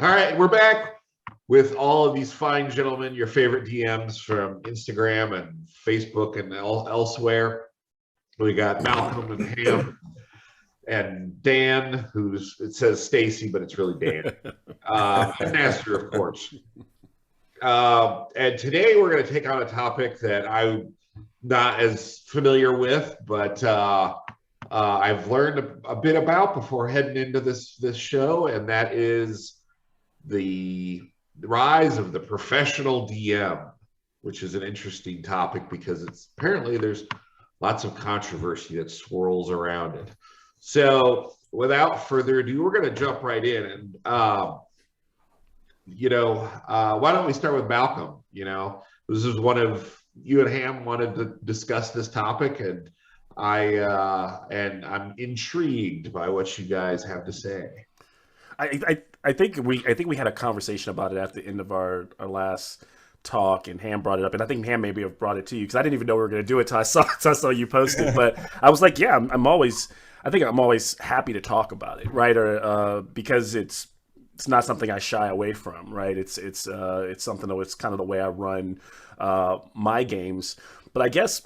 All right, we're back with all of these fine gentlemen, your favorite DMs from Instagram and Facebook and elsewhere. We got Malcolm and Ham and Dan, it says Stacy, but it's really Dan. And Nestor, of course. And today we're going to take on a topic that I'm not as familiar with, but I've learned a bit about before heading into this show, and that is the rise of the professional DM, which is an interesting topic because it's apparently there's lots of controversy that swirls around it. So without further ado, we're going to jump right in. And, why don't we start with Malcolm? This is one of you and Ham wanted to discuss this topic, and I'm intrigued by what you guys have to say. I think we had a conversation about it at the end of our last talk, and Ham brought it up, and I think Ham maybe have brought it to you because I didn't even know we were going to do it till I saw you post it. But I was like, yeah, I'm always happy to talk about it, right? Or because it's not something I shy away from, right? It's something that it's kind of the way I run my games. But I guess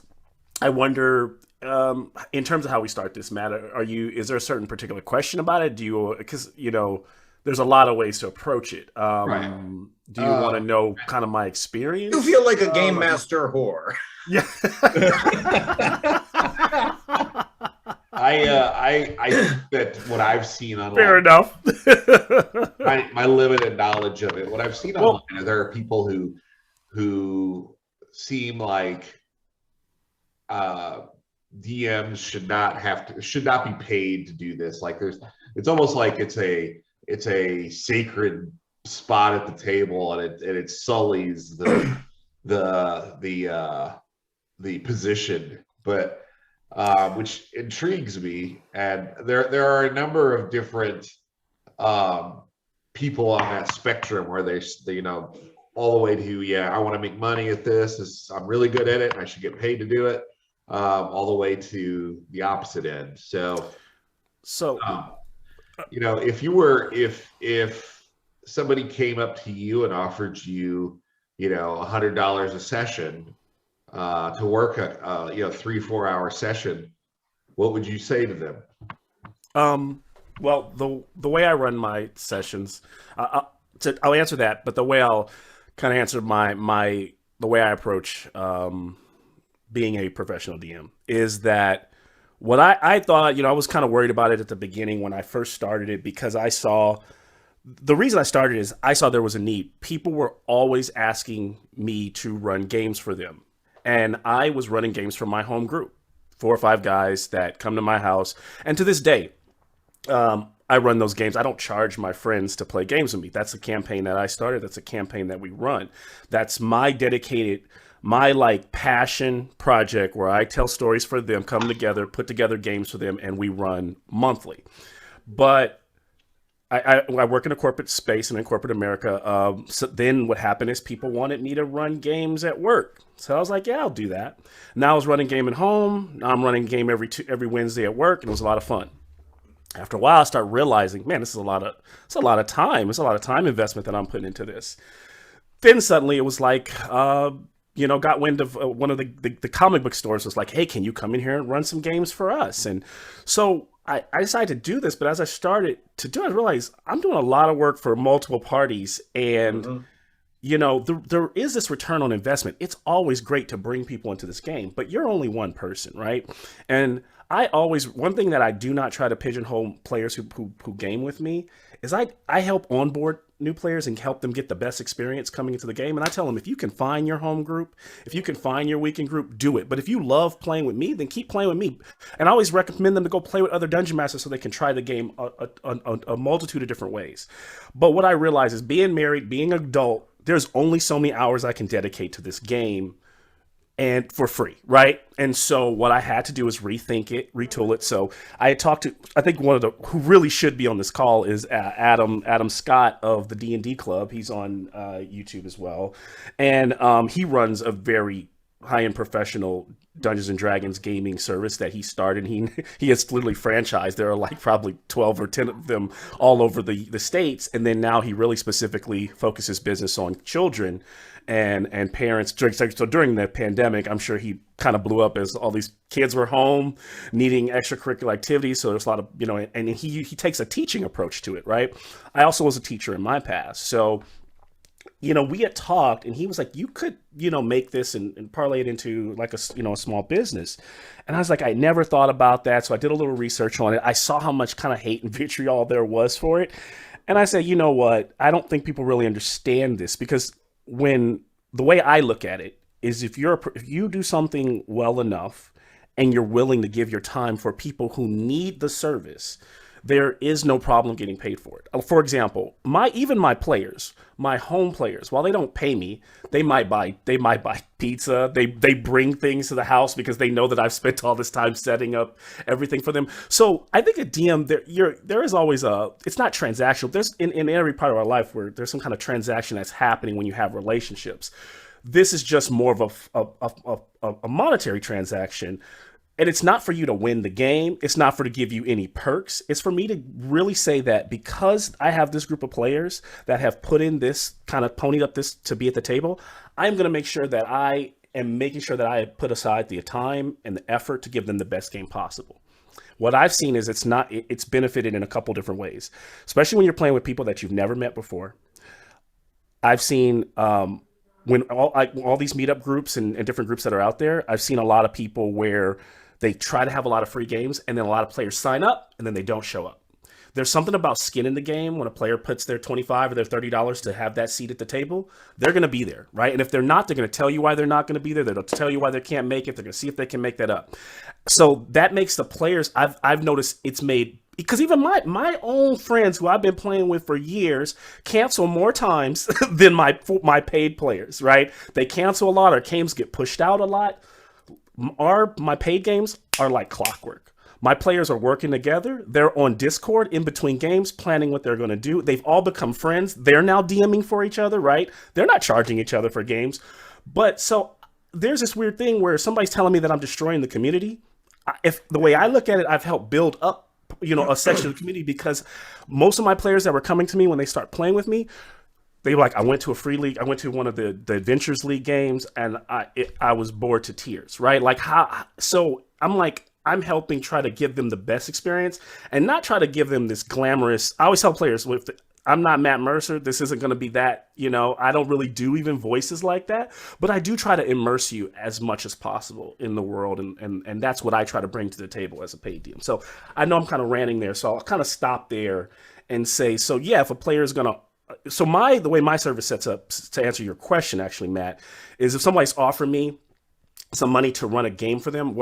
I wonder, in terms of how we start this, Matt, is there a certain particular question about it? Because there's a lot of ways to approach it. Right. Do you want to know kind of my experience? You feel like a game master whore. Yeah. I think that what I've seen online. Fair enough. my limited knowledge of it. What I've seen online, there are people who seem like DMs should not be paid to do this. Like it's almost like it's a sacred spot at the table, and it sullies the position, but which intrigues me. And there are a number of different people on that spectrum where they all the way to I want to make money at this. I'm really good at it, and I should get paid to do it. All the way to the opposite end. So if somebody came up to you and offered you, $100 a session to work a 3-4 hour session, what would you say to them? Well, the way I run my sessions, I'll answer that, but the way I'll kind of answer the way I approach being a professional DM is that what I thought, I was kind of worried about it at the beginning when I first started it, because the reason I started is I saw there was a need. People were always asking me to run games for them. And I was running games for my home group, 4 or 5 guys that come to my house. And to this day, I run those games. I don't charge my friends to play games with me. That's a campaign that I started. That's a campaign that we run. That's my passion project where I tell stories for them, come together, put together games for them, and we run monthly. But I work in a corporate space and in corporate America. So then what happened is people wanted me to run games at work. So I was like, yeah, I'll do that. Now I was running game at home. Now I'm running game every Wednesday at work, and it was a lot of fun. After a while, I start realizing, man, it's a lot of time. It's a lot of time investment that I'm putting into this. Then suddenly it was like, got wind of one of the comic book stores was like, hey, can you come in here and run some games for us? And so I decided to do this, but as I started to do it, I realized I'm doing a lot of work for multiple parties, and there is this return on investment. It's always great to bring people into this game, but you're only one person, right? And one thing that I do not try to pigeonhole players who game with me is I help onboard new players and help them get the best experience coming into the game. And I tell them, if you can find your home group, if you can find your weekend group, do it. But if you love playing with me, then keep playing with me. And I always recommend them to go play with other Dungeon Masters so they can try the game a multitude of different ways. But what I realize is being married, being an adult, there's only so many hours I can dedicate to this game, and for free, right? And so what I had to do is rethink it, retool it. So I talked to, I think who really should be on this call is Adam Scott of the D&D Club. He's on YouTube as well. And he runs a very high-end professional Dungeons and Dragons gaming service that he started. He has literally franchised. There are like probably 12 or 10 of them all over the states, and then now he really specifically focuses business on children and parents. So during the pandemic, I'm sure he kind of blew up as all these kids were home needing extracurricular activities. So there's a lot of, and he takes a teaching approach to it, right? I also was a teacher in my past, so we had talked, and he was like, you could, make this and parlay it into like a small business. And I was like, I never thought about that. So I did a little research on it. I saw how much kind of hate and vitriol there was for it. And I said, you know what? I don't think people really understand this, because the way I look at it is if you do something well enough and you're willing to give your time for people who need the service, there is no problem getting paid for it. For example, my players, my home players, while they don't pay me, they might buy pizza. They bring things to the house because they know that I've spent all this time setting up everything for them. So I think a DM, there is always it's not transactional. There's in every part of our life where there's some kind of transaction that's happening when you have relationships. This is just more of a monetary transaction. And it's not for you to win the game. It's not for to give you any perks. It's for me to really say that because I have this group of players that have put in this, kind of ponied up this to be at the table, I'm going to make sure that I am making sure that I put aside the time and the effort to give them the best game possible. What I've seen is it's benefited in a couple different ways, especially when you're playing with people that you've never met before. I've seen when all these meetup groups and different groups that are out there, I've seen a lot of people where they try to have a lot of free games, and then a lot of players sign up, and then they don't show up. There's something about skin in the game when a player puts their $25 or their $30 to have that seat at the table. They're going to be there, right? And if they're not, they're going to tell you why they're not going to be there. They'll tell you why they can't make it. They're going to see if they can make that up. So that makes the players, I've noticed it's made, because even my own friends who I've been playing with for years cancel more times than my paid players, right? They cancel a lot. Our games get pushed out a lot. My paid games are like clockwork. My players are working together. They're on Discord in between games, planning what they're going to do. They've all become friends. They're now DMing for each other, right? They're not charging each other for games. But so there's this weird thing where somebody's telling me that I'm destroying the community. If the way I look at it, I've helped build up, a section of the community, because most of my players that were coming to me when they start playing with me, they were like, I went to a free league. I went to one of the Adventures League games, and I was bored to tears, right? Like so I'm like, I'm helping try to give them the best experience and not try to give them this glamorous. I always tell players, I'm not Matt Mercer. This isn't going to be that, I don't really do even voices like that, but I do try to immerse you as much as possible in the world. And that's what I try to bring to the table as a paid DM. So I know I'm kind of ranting there. So I'll kind of stop there and say, so yeah, if a player is going to, so the way my service sets up, to answer your question, actually, Matt, is if somebody's offering me some money to run a game for them,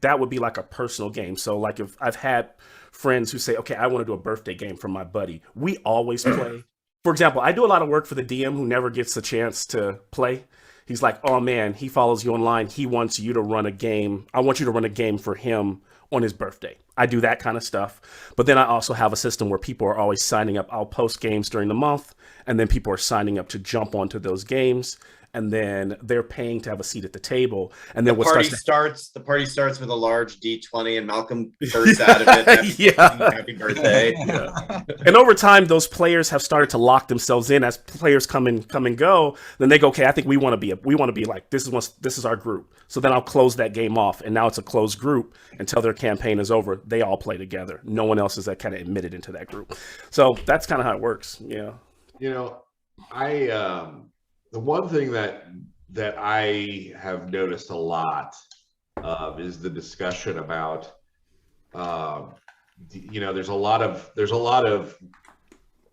that would be like a personal game. So like if I've had friends who say, okay, I want to do a birthday game for my buddy, we always play. For example, I do a lot of work for the DM who never gets a chance to play. He's like, oh man, he follows you online. He wants you to run a game. I want you to run a game for him on his birthday. I do that kind of stuff. But then I also have a system where people are always signing up. I'll post games during the month, and then people are signing up to jump onto those games. And then they're paying to have a seat at the table. And then the party starts with a large D20, and Malcolm bursts out of it. Happy birthday. Yeah. And over time, those players have started to lock themselves in. As players come and go, then they go, okay, I think we want to be like, this is our group. So then I'll close that game off, and now it's a closed group until their campaign is over. They all play together. No one else is that kind of admitted into that group. So that's kind of how it works. Yeah. The one thing that I have noticed a lot is the discussion about, there's a lot of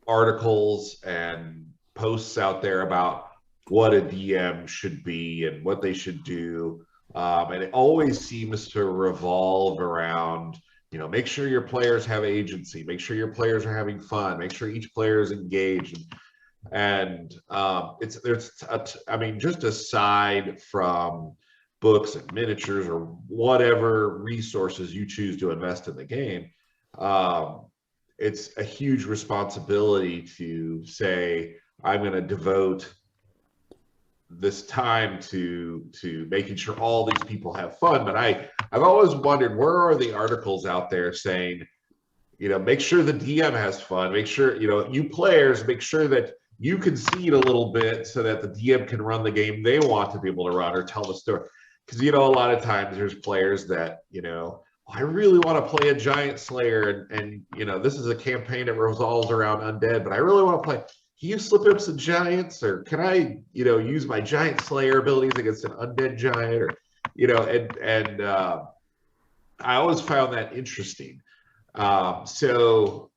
articles and posts out there about what a DM should be and what they should do, and it always seems to revolve around, make sure your players have agency, make sure your players are having fun, make sure each player is engaged. And just aside from books and miniatures or whatever resources you choose to invest in the game, it's a huge responsibility to say, I'm going to devote this time to making sure all these people have fun. But I've always wondered, where are the articles out there saying, make sure the DM has fun, make sure, you players, make sure that you concede a little bit so that the DM can run the game they want to be able to run or tell the story. Because, a lot of times there's players that, I really want to play a giant slayer, and this is a campaign that revolves around undead, but I really want to play. Can you slip up some giants, or can I, use my giant slayer abilities against an undead giant, or, and I always found that interesting. So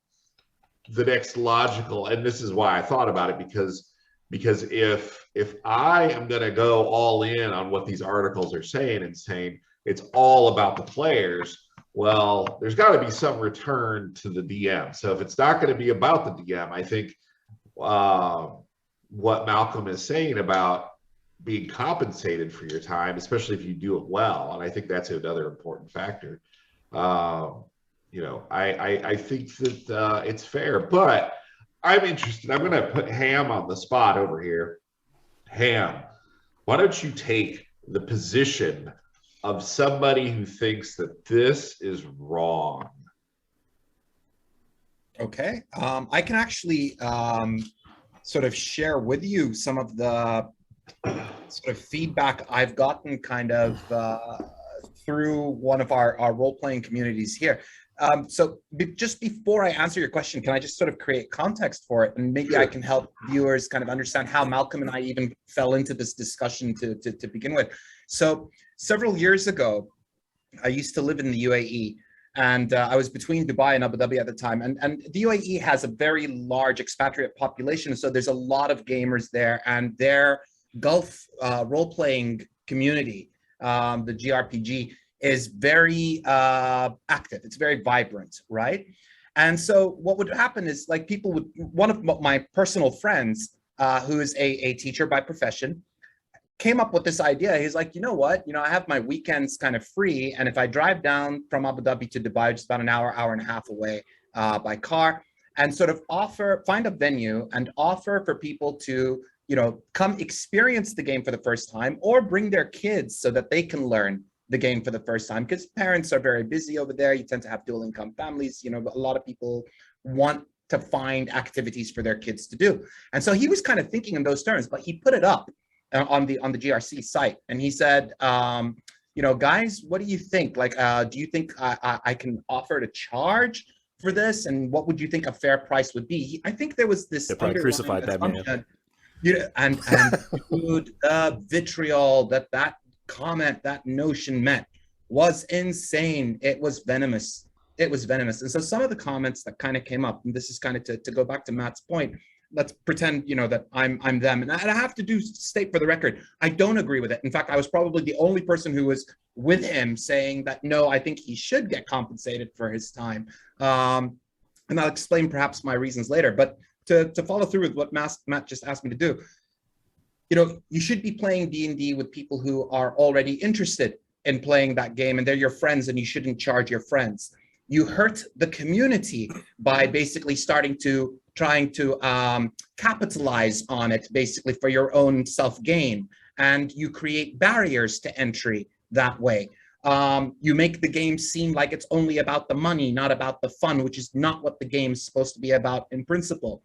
the next logical, and this is why I thought about it, because if I am going to go all in on what these articles are saying and saying it's all about the players, well, there's got to be some return to the DM. So if it's not going to be about the DM, I think what Malcolm is saying about being compensated for your time, especially if you do it well, and I think that's another important factor. I think that it's fair, but I'm interested. I'm going to put Ham on the spot over here. Ham, why don't you take the position of somebody who thinks that this is wrong? Okay. I can actually sort of share with you some of the sort of feedback I've gotten kind of through one of our role-playing communities here. So just before I answer your question, can I just sort of create context for it? And maybe Sure. I can help viewers kind of understand how Malcolm and I even fell into this discussion to begin with. So several years ago, I used to live in the UAE, and I was between Dubai and Abu Dhabi at the time. And the UAE has a very large expatriate population. So there's a lot of gamers there, and their Gulf role-playing community, the GRPG, is very active. It's very vibrant, right? And so what would happen is, like, people would, one of my personal friends, who is a teacher by profession, came up with this idea. He's like, you know what? I have my weekends kind of free. And if I drive down from Abu Dhabi to Dubai, which is about an hour and a half away by car, and sort of find a venue and offer for people to, come experience the game for the first time, or bring their kids so that they can learn the game for the first time, because parents are very busy over there. You tend to have dual income families. A lot of people want to find activities for their kids to do. And so he was kind of thinking in those terms, but he put it up on the GRC site, and he said, guys, what do you think? Like, do you think I can offer to charge for this? And what would you think a fair price would be? I think there was this. They probably crucified that man. And dude, vitriol that comment, that notion meant was insane. It was venomous. And so some of the comments that kind of came up, and this is kind of to go back to Matt's point, let's pretend, that I'm them. And I have to state for the record, I don't agree with it. In fact, I was probably the only person who was with him saying that, no, I think he should get compensated for his time. And I'll explain perhaps my reasons later. But to follow through with what Matt just asked me to do, you should be playing D&D with people who are already interested in playing that game, and they're your friends, and you shouldn't charge your friends. You hurt the community by basically trying to capitalize on it, basically for your own self-gain, and you create barriers to entry that way. You make the game seem like it's only about the money, not about the fun, which is not what the game is supposed to be about in principle.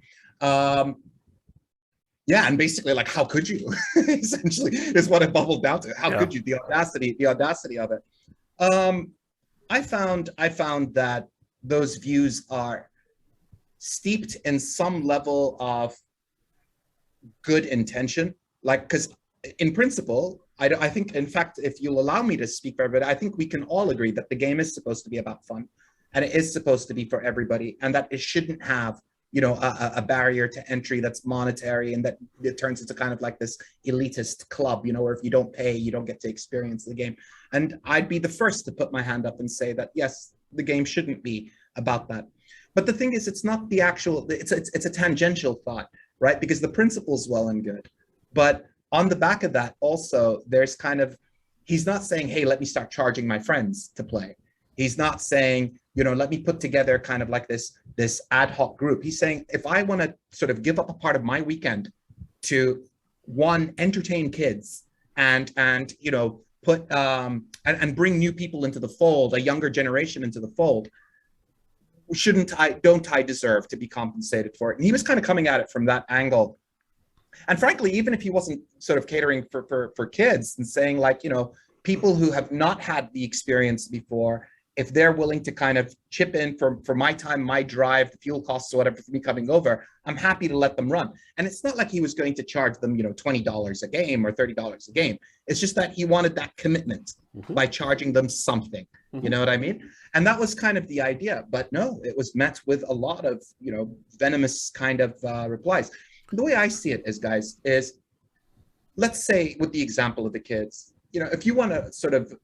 Yeah, and basically, like, how could you? Essentially, is what it bubbled down to. How could you? The audacity of it. I found that those views are steeped in some level of good intention, like, because in principle, I think, in fact, if you'll allow me to speak for everybody, I think we can all agree that the game is supposed to be about fun, and it is supposed to be for everybody, and that it shouldn't have a barrier to entry that's monetary, and that it turns into kind of like this elitist club, where if you don't pay, you don't get to experience the game. And I'd be the first to put my hand up and say that, yes, the game shouldn't be about that. But the thing is, it's not the actual, it's a tangential thought, right? Because the principle's well and good. But on the back of that, also, there's kind of, he's not saying, hey, let me start charging my friends to play. He's not saying, let me put together kind of like this ad hoc group. He's saying, if I want to sort of give up a part of my weekend to one, entertain kids and you know, put and bring new people into the fold, a younger generation into the fold, don't I deserve to be compensated for it? And he was kind of coming at it from that angle. And frankly, even if he wasn't sort of catering for kids and saying, like, you know, people who have not had the experience before, if they're willing to kind of chip in for my time, my drive, the fuel costs or whatever for me coming over, I'm happy to let them run. And it's not like he was going to charge them, you know, $20 a game or $30 a game. It's just that he wanted that commitment by charging them something. You know what I mean? And that was kind of the idea. But no, it was met with a lot of, you know, venomous kind of replies. The way I see it is, guys, is let's say with the example of the kids, you know, if you want to sort of,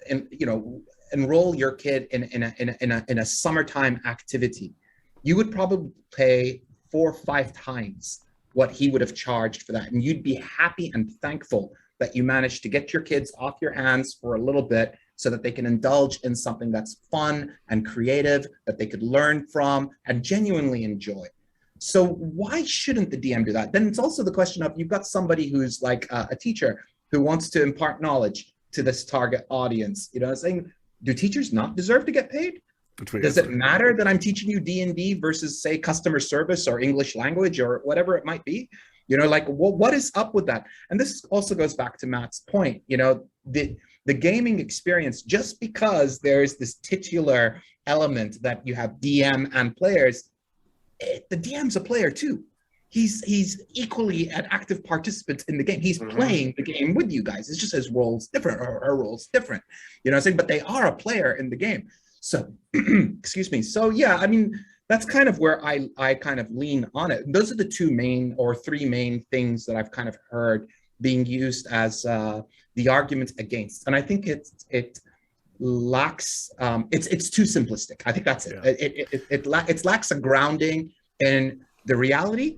you know, enroll your kid in a summertime activity, you would probably pay 4 or 5 times what he would have charged for that. And you'd be happy and thankful that you managed to get your kids off your hands for a little bit so that they can indulge in something that's fun and creative, that they could learn from and genuinely enjoy. So why shouldn't the DM do that? Then it's also the question of, you've got somebody who's like a teacher who wants to impart knowledge to this target audience. You know what I'm saying? Do teachers not deserve to get paid? Does it matter that I'm teaching you D&D versus, say, customer service or English language or whatever it might be? You know, like, what is up with that? And this also goes back to Matt's point. You know, the gaming experience, just because there's this titular element that you have DM and players, the DM's a player too. He's equally an active participant in the game. He's playing the game with you guys. It's just his role's different, or her role's different. You know what I'm saying? But they are a player in the game. So, excuse me. So yeah, I mean, that's kind of where I kind of lean on it. Those are the 2 main or 3 main things that I've kind of heard being used as the argument against. And I think it lacks, it's too simplistic. I think that's it. Yeah. It lacks a grounding in the reality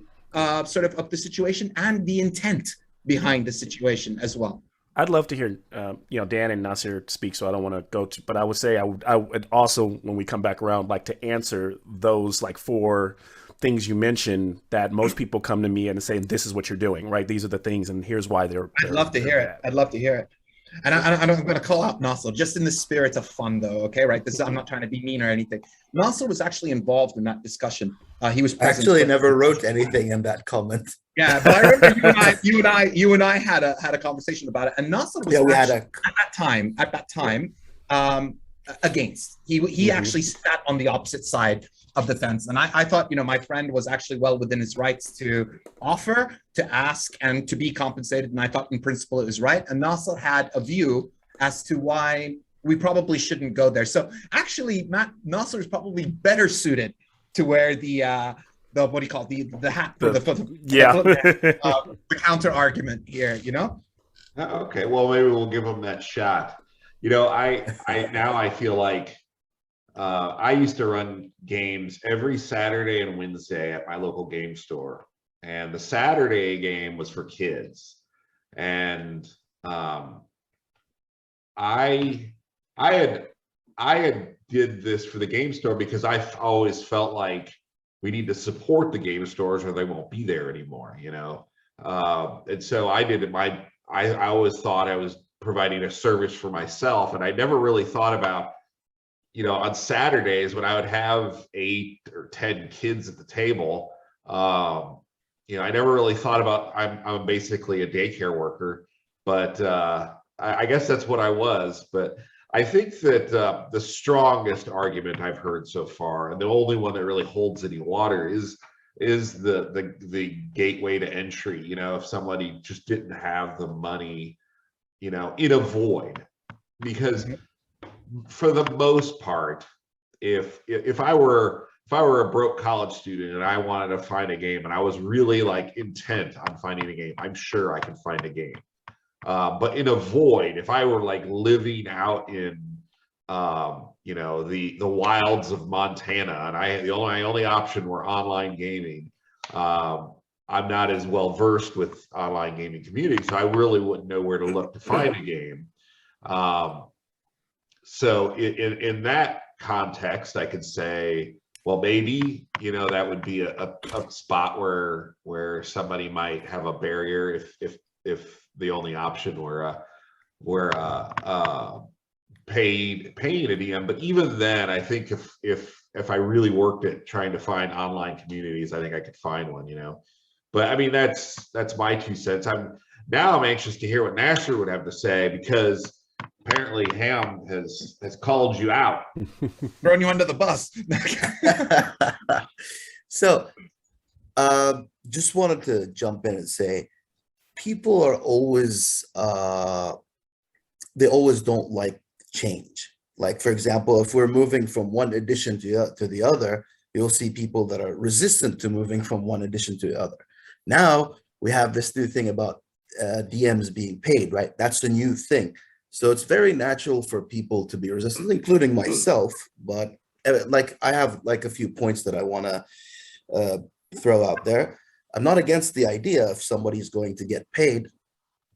sort of the situation and the intent behind the situation as well. I'd love to hear, you know, Dan and Nasir speak, so I don't want to go to, but I would say I would also, when we come back around, like to answer those like 4 things you mentioned that most people come to me and say, this is what you're doing, right? These are the things, and here's why they're I'd love to hear it. I'd love to hear it. And I'm going to call out Nasser, just in the spirit of fun, though. Okay, right? I'm not trying to be mean or anything. Nasser was actually involved in that discussion. He was present. Actually never wrote anything in that comment. Yeah, but I remember you and I had a conversation about it, and Nasser was at that time against. He actually sat on the opposite side of the fence, and I thought, you know, my friend was actually well within his rights to offer, to ask, and to be compensated, and I thought in principle it was right. And Nasser had a view as to why we probably shouldn't go there. So actually, Nasser is probably better suited to wear the what do you call it? the hat for the counter argument here, you know? Okay, well, maybe we'll give him that shot. You know, I feel like I used to run games every Saturday and Wednesday at my local game store, and the Saturday game was for kids. And I had did this for the game store because I always felt like we need to support the game stores or they won't be there anymore, you know? And so I did it. I always thought I was providing a service for myself, and I never really thought about, you know, on Saturdays when I would have 8 or 10 kids at the table, you know, I never really thought about, I'm basically a daycare worker, but I guess that's what I was. But I think that the strongest argument I've heard so far, and the only one that really holds any water, is the gateway to entry. You know, if somebody just didn't have the money, you know, in a void, because for the most part, if I were a broke college student and I wanted to find a game and I was really like intent on finding a game, I'm sure I can find a game. But in a void, if I were like living out in you know, the wilds of Montana, and my only option were online gaming, I'm not as well versed with online gaming community, so I really wouldn't know where to look to find a game. So in that context, I could say, well, maybe, that would be a spot where somebody might have a barrier if the only option were paying a DM. But even then, I think if I really worked at trying to find online communities, I think I could find one, But I mean, that's my 2 cents. I'm anxious to hear what Nasser would have to say, because apparently Ham has called you out. Throwing you under the bus. So, just wanted to jump in and say, people are always, they always don't like change. Like, for example, if we're moving from one edition to the other, you'll see people that are resistant to moving from one edition to the other. Now we have this new thing about DMs being paid, right? That's the new thing. So it's very natural for people to be resistant, including myself. But like, I have like a few points that I want to throw out there. I'm not against the idea if somebody's going to get paid.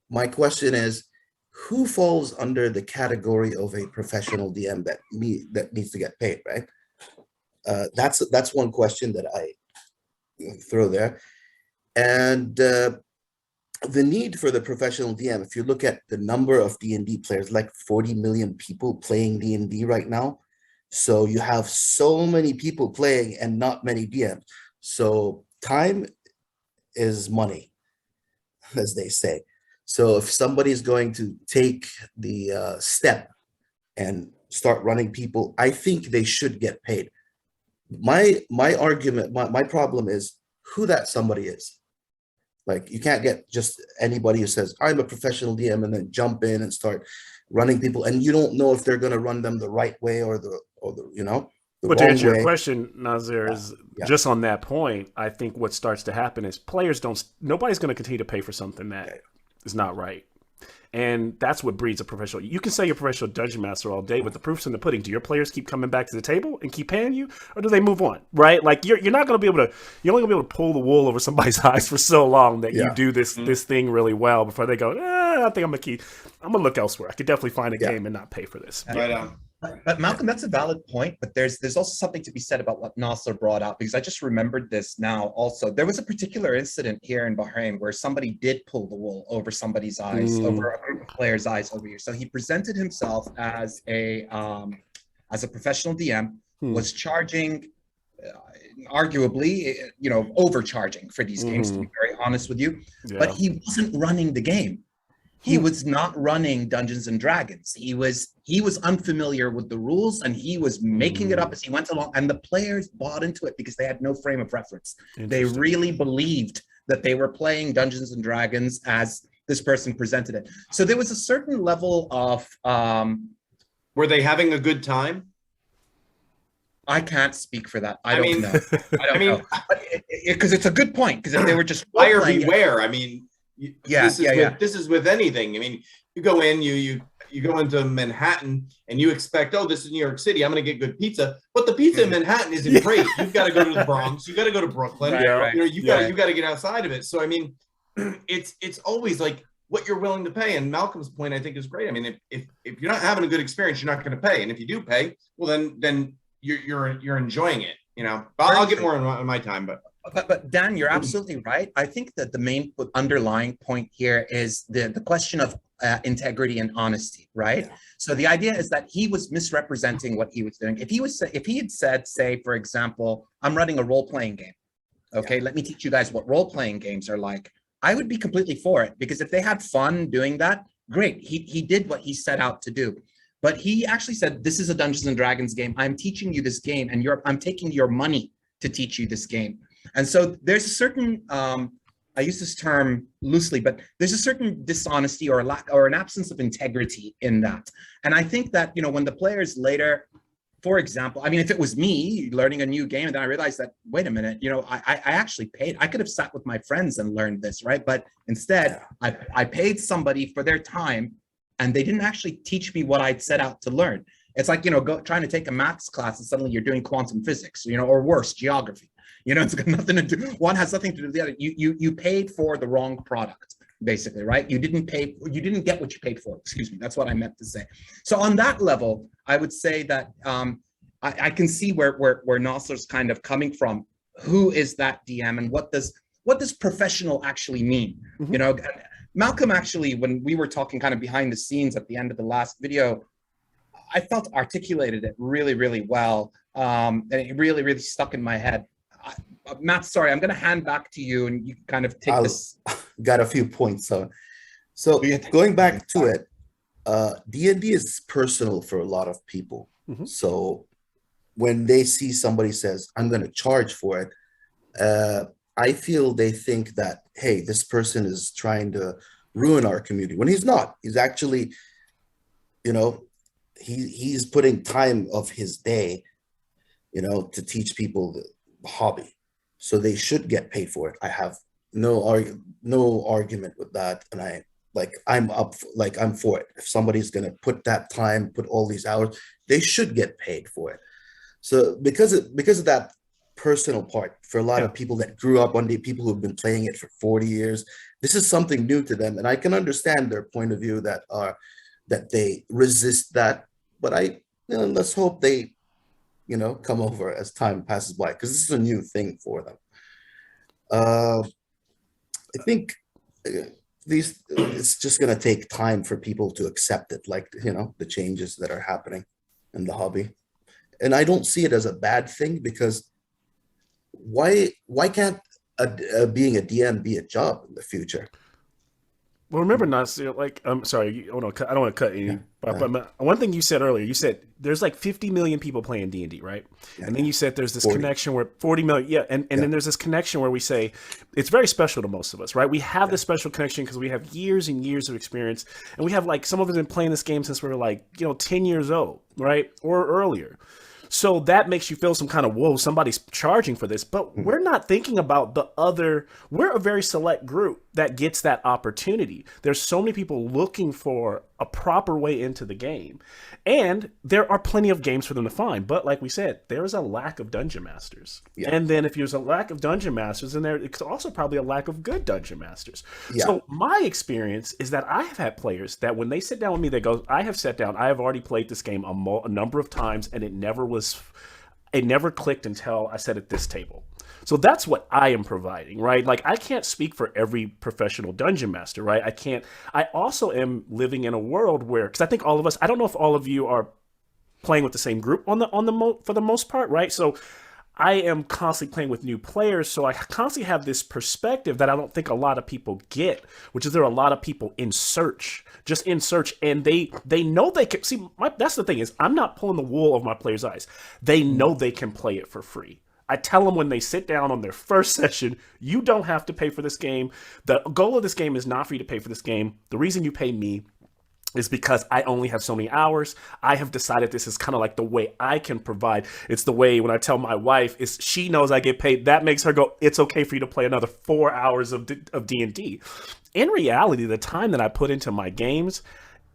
My question is, who falls under the category of a professional DM that needs to get paid, right? That's one question that I throw there. And the need for the professional DM, if you look at the number of D&D players, like 40 million people playing D&D right now. So you have so many people playing and not many DMs. So time is money, as they say. So if somebody's going to take the step and start running people, I think they should get paid. My argument, my problem is who that somebody is. Like, you can't get just anybody who says, I'm a professional DM, and then jump in and start running people, and you don't know if they're going to run them the right way or the But to answer your question, Nazir, is just on that point, I think what starts to happen is nobody's going to continue to pay for something that is not right. And that's what breeds a professional. You can say you're a professional dungeon master all day, but the proof's in the pudding. Do your players keep coming back to the table and keep paying you, or do they move on? Right? Like, you're not going to be able to. You're only going to be able to pull the wool over somebody's eyes for so long that you do this thing really well before they go, I think I'm gonna look elsewhere. I could definitely find a game and not pay for this. Right on. But Malcolm, that's a valid point. But there's also something to be said about what Nasser brought out, because I just remembered this now. Also, there was a particular incident here in Bahrain where somebody did pull the wool over somebody's eyes, over a group of players' eyes over here. So he presented himself as a professional DM, was charging, arguably, overcharging for these games. To be very honest with you, but he wasn't running the game. He was not running Dungeons and Dragons. He was unfamiliar with the rules, and he was making it up as he went along. And the players bought into it because they had no frame of reference. They really believed that they were playing Dungeons and Dragons as this person presented it. So there was a certain level of. Were they having a good time? I can't speak for that. I don't know. I mean, know. Because it's a good point. Because if they were just buyer beware. I mean. This is with anything. I mean, you go in, you go into Manhattan, and you expect, this is New York City, I'm going to get good pizza, but the pizza in Manhattan isn't great. You've got to go to the Bronx, you got to go to Brooklyn, you got to get outside of it. So I mean, it's always like what you're willing to pay. And Malcolm's point, I think, is great. I mean, if you're not having a good experience, you're not going to pay, and if you do pay, well, then you're enjoying it. I'll get more on my time, But Dan, you're absolutely right. I think that the main underlying point here is the question of integrity and honesty, right? Yeah. So the idea is that he was misrepresenting what he was doing. If he had said, say, for example, I'm running a role-playing game. Okay, let me teach you guys what role-playing games are like. I would be completely for it, because if they had fun doing that, great. He did what he set out to do. But he actually said, this is a Dungeons and Dragons game. I'm teaching you this game, and I'm taking your money to teach you this game. And so there's a certain, I use this term loosely, but there's a certain dishonesty or an absence of integrity in that. And I think that, when the players later, for example, I mean, if it was me learning a new game and then I realized that, wait a minute, I actually paid, I could have sat with my friends and learned this, right? But instead, I paid somebody for their time, and they didn't actually teach me what I'd set out to learn. It's like, trying to take a maths class and suddenly you're doing quantum physics, or worse, geography. It's got nothing to do. One has nothing to do with the other. You paid for the wrong product, basically, right? You didn't get what you paid for. Excuse me. That's what I meant to say. So on that level, I would say that I can see where Nasser's kind of coming from. Who is that DM, and what does professional actually mean? Mhm. You know, Malcolm actually, when we were talking kind of behind the scenes at the end of the last video, I felt articulated it really, really well, and it really, really stuck in my head. Matt, sorry, I'm going to hand back to you, and you can kind of take this. Got a few points on. So going back to it, D&D is personal for a lot of people. Mhm. So when they see somebody says, I'm going to charge for it, I feel they think that, hey, this person is trying to ruin our community, when he's not. He's actually, you know, he's putting time of his day, you know, to teach people the hobby. So they should get paid for it. I have no argument with that. And I'm for it. If somebody's going to put that time, put all these hours, they should get paid for it. So because of that personal part, for a lot of people that grew up on the people who've been playing it for 40 years, this is something new to them. And I can understand their point of view that they resist that. But let's hope they, come over as time passes by, because this is a new thing for them. I think it's just going to take time for people to accept it, like, the changes that are happening in the hobby. And I don't see it as a bad thing, because why can't being a DM be a job in the future? Well, remember, Nasir, I'm sorry, I don't want to cut you. But one thing you said earlier, you said there's like 50 million people playing D&D, right? Yeah. And then you said there's this 40. Connection where 40 million, and then there's this connection where we say it's very special to most of us, right? We have this special connection because we have years and years of experience, and we have, like, some of us have been playing this game since we were 10 years old, right? Or earlier. So that makes you feel some kind of, whoa, somebody's charging for this. But we're not thinking about we're a very select group that gets that opportunity. There's so many people looking for a proper way into the game. And there are plenty of games for them to find. But like we said, there is a lack of dungeon masters. Yeah. And then if there's a lack of dungeon masters, then there's also probably a lack of good dungeon masters. Yeah. So my experience is that I have had players that when they sit down with me, they go, I have already played this game a number of times, and it never clicked until I sat at this table. So that's what I am providing, right? Like, I can't speak for every professional dungeon master, right? I also am living in a world where, because I think all of us, I don't know if all of you are playing with the same group for the most part, right? So I am constantly playing with new players, so I constantly have this perspective that I don't think a lot of people get, which is there are a lot of people in search, and they know they can see. That's the thing, is I'm not pulling the wool over my players' eyes. They know they can play it for free. I tell them when they sit down on their first session, you don't have to pay for this game. The goal of this game is not for you to pay for this game. The reason you pay me is because I only have so many hours. I have decided this is kind of like the way I can provide. It's the way when I tell my wife, is she knows I get paid. That makes her go, it's okay for you to play another 4 hours of D&D. In reality, the time that I put into my games,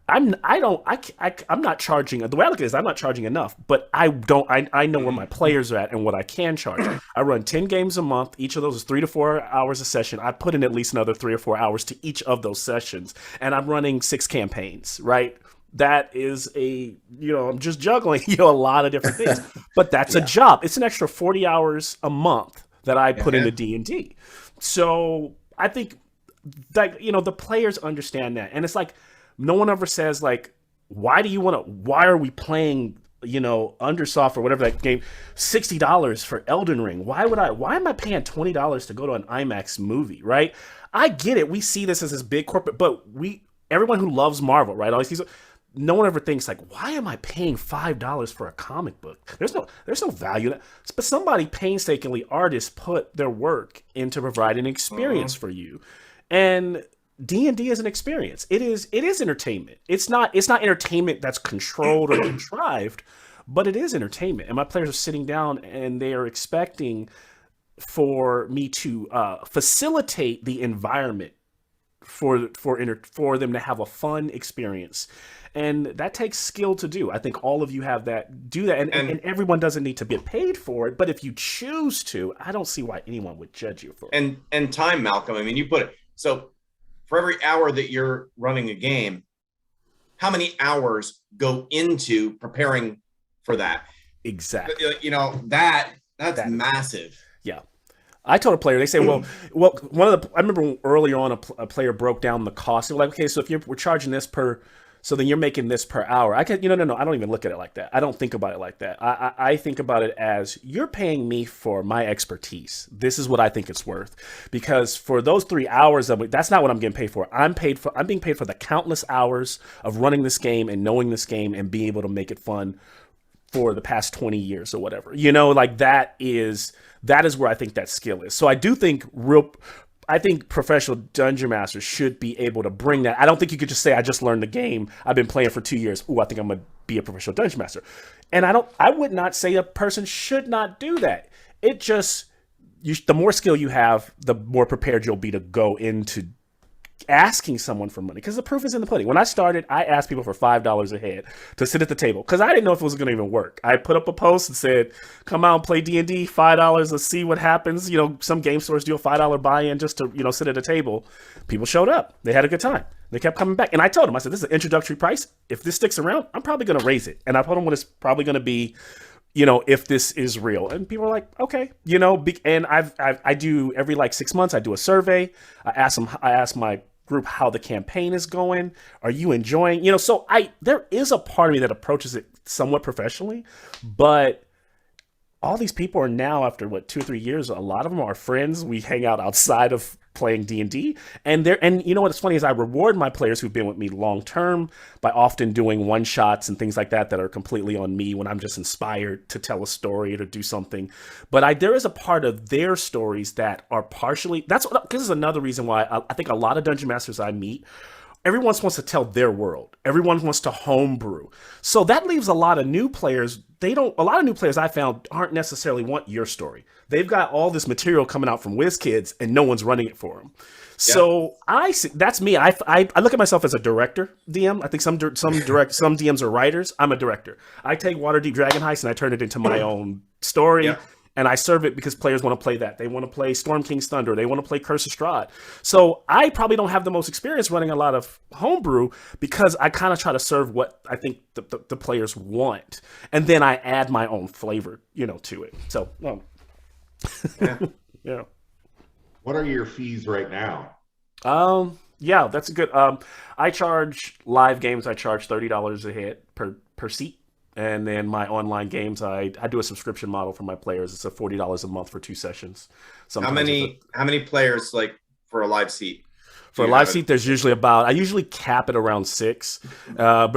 I'm not charging. The way I look at it is I'm not charging enough, but I know where my players are at and what I can charge. I run 10 games a month. Each of those is 3 to 4 hours a session. I put in at least another 3 or 4 hours to each of those sessions, and I'm running 6 campaigns, right? That is I'm just juggling, a lot of different things, but that's a job. It's an extra 40 hours a month that I put into D&D. So I think that, the players understand that. And it's like, no one ever says, like, why are we playing, Undersoft or whatever that game, $60 for Elden Ring? Why am I paying $20 to go to an IMAX movie, right? I get it. We see this as this big corporate, but everyone who loves Marvel, right? No one ever thinks, like, why am I paying $5 for a comic book? There's no value in that. But somebody painstakingly, artists put their work into providing an experience for you. And D&D is an experience. It is entertainment. It's not entertainment that's controlled or contrived, but it is entertainment. And my players are sitting down and they are expecting for me to facilitate the environment for them to have a fun experience. And that takes skill to do. I think all of you do that. And everyone doesn't need to get paid for it. But if you choose to, I don't see why anyone would judge you for it. And time, Malcolm. I mean, you put it. So for every hour that you're running a game, how many hours go into preparing for that? Exactly. That's massive. Yeah. I told a player, they say, well, I remember earlier on a player broke down the cost. They were like, okay, so if we're charging this so then you're making this per hour. I could, no, I don't even look at it like that. I don't think about it like that. I think about it as you're paying me for my expertise. This is what I think it's worth, because for those 3 hours of it, that's not what I'm getting paid for. I'm being paid for the countless hours of running this game and knowing this game and being able to make it fun for the past 20 years or whatever. Like that is where I think that skill is. So I do think professional dungeon masters should be able to bring that. I don't think you could just say, I just learned the game, I've been playing for 2 years, ooh, I think I'm gonna be a professional dungeon master. And I would not say a person should not do that. It just, the more skill you have, the more prepared you'll be to go into asking someone for money, because the proof is in the pudding. When I started, I asked people for $5 a head to sit at the table because I didn't know if it was going to even work. I put up a post and said, come out and play D&D, $5, let's see what happens. Some game stores do a $5 buy-in just to sit at a table. People showed up, they had a good time, they kept coming back, and I told them, I said, this is an introductory price. If this sticks around, I'm probably going to raise it. And I told them what it's probably going to be, if this is real. And people are like, okay, and I do every 6 months, I do a survey. I ask my group how the campaign is going. Are you enjoying, so there is a part of me that approaches it somewhat professionally, but all these people are now, after 2 or 3 years, a lot of them are friends. We hang out outside of playing D&D, and what's funny is I reward my players who've been with me long term by often doing one shots and things like that are completely on me when I'm just inspired to tell a story or to do something. But there is a part of their stories that are partially, this is another reason why I think a lot of dungeon masters I meet, everyone wants to tell their world. Everyone wants to homebrew. So that leaves a lot of new players. A lot of new players I found aren't necessarily want your story. They've got all this material coming out from WizKids and no one's running it for them. So that's me. I look at myself as a director DM. I think some DMs are writers. I'm a director. I take Waterdeep Dragon Heist and I turn it into my own story. Yeah. And I serve it because players want to play that. They want to play Storm King's Thunder. They want to play Curse of Strahd. So I probably don't have the most experience running a lot of homebrew because I kind of try to serve what I think the players want. And then I add my own flavor, to it. So, yeah. What are your fees right now? Yeah, that's a good. I charge live games. I charge $30 a head per seat. And then my online games, I do a subscription model for my players. It's $40 a month for 2 sessions. Sometimes how many players for a live seat? For a live seat, there's usually I usually cap it around 6. I've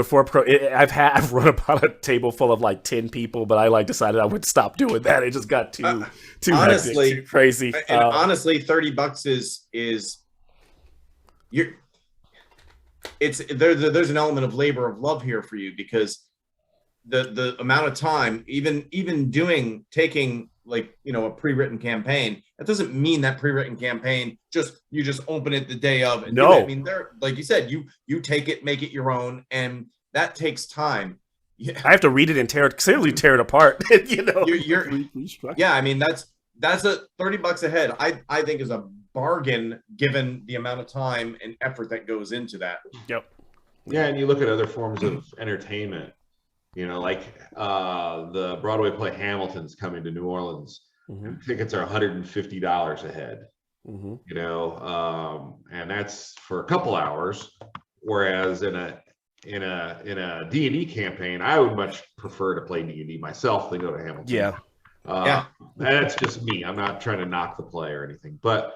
run about a table full of 10 people, but I decided I would stop doing that. It just got too honestly hectic, too crazy. And honestly, $30 is there's an element of labor of love here for you, because the amount of time, even taking a pre-written campaign, that doesn't mean that pre-written campaign you just open it the day of and no. do it. I mean, there, like you said, you take it, make it your own, and that takes time. Yeah. I have to read it and tear it apart. Yeah, I mean that's a $30 a head. I think is a bargain given the amount of time and effort that goes into that. Yep. Yeah, and you look at other forms of entertainment. The Broadway play Hamilton's coming to New Orleans. Mm-hmm. Tickets are $150 a head. Mm-hmm. And that's for a couple hours. Whereas in a D&D campaign, I would much prefer to play D&D myself than go to Hamilton. Yeah. That's just me. I'm not trying to knock the play or anything, but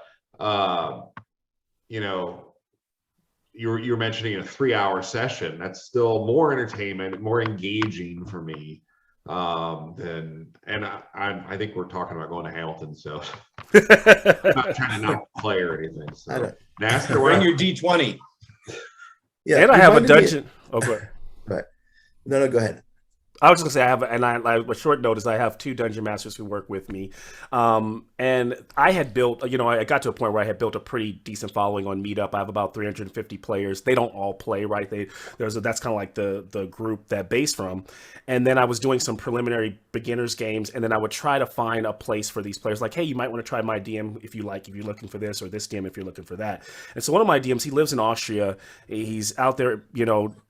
you're mentioning a 3-hour session. That's still more entertainment, more engaging for me. I think we're talking about going to Hamilton, so I'm not trying to knock the play or anything. So bring your D20. Yeah, and I have a dungeon. Oh, go ahead. Right. No, go ahead. I was just gonna say a short notice. I have 2 dungeon masters who work with me, and I had built. I got to a point where I had built a pretty decent following on Meetup. I have about 350 players. They don't all play, right? That's kind of like the group that based from. And then I was doing some preliminary beginners games, and then I would try to find a place for these players. Like, hey, you might want to try my DM if you're looking for this, or this DM if you're looking for that. And so one of my DMs, he lives in Austria. He's out there,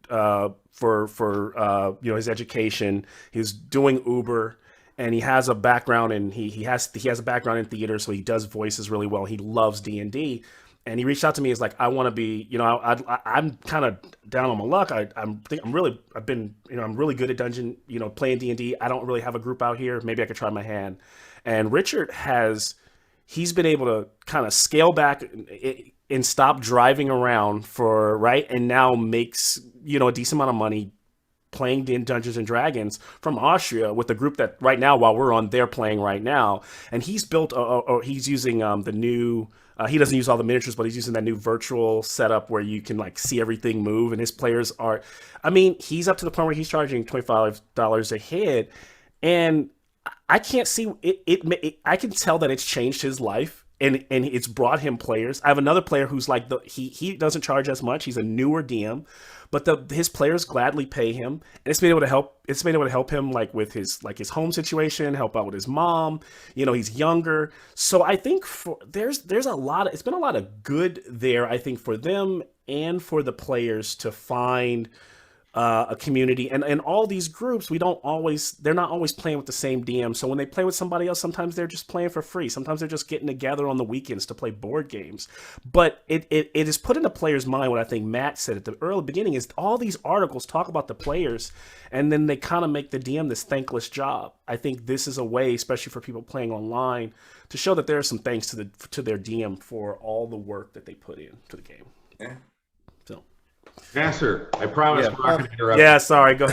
for his education. He's doing Uber, and he has a background in he has a background in theater, so he does voices really well. He loves D&D. And he reached out to me. He's like, I want to be, I'm kind of down on my luck. I'm really good at dungeon, playing D&D. I don't really have a group out here. Maybe I could try my hand. And Richard he's been able to kind of scale back and stop driving around and now makes, a decent amount of money playing in Dungeons and Dragons from Austria with the group that right now, while we're on, they're playing right now. And he's built, he's using the new, he doesn't use all the miniatures, but he's using that new virtual setup where you can like see everything move. And his players are, he's up to the point where he's charging $25 a head. And I can't see it. I can tell that it's changed his life and it's brought him players. I have another player who's like he doesn't charge as much. He's a newer DM, but his players gladly pay him, and it's been able to help. It's been able to help him like with his home situation, help out with his mom. He's younger, so I think there's a lot. It's been a lot of good there. I think for them and for the players to find a community, and all these groups, they're not always playing with the same DM. So when they play with somebody else, sometimes they're just playing for free. Sometimes they're just getting together on the weekends to play board games. But it is put in the player's mind what I think Matt said at the early beginning is all these articles talk about the players, and then they kind of make the DM this thankless job. I think this is a way, especially for people playing online, to show that there are some thanks to their DM for all the work that they put into the game. Yeah. Nasser, I promise we're not going to interrupt. Yeah, sorry, go.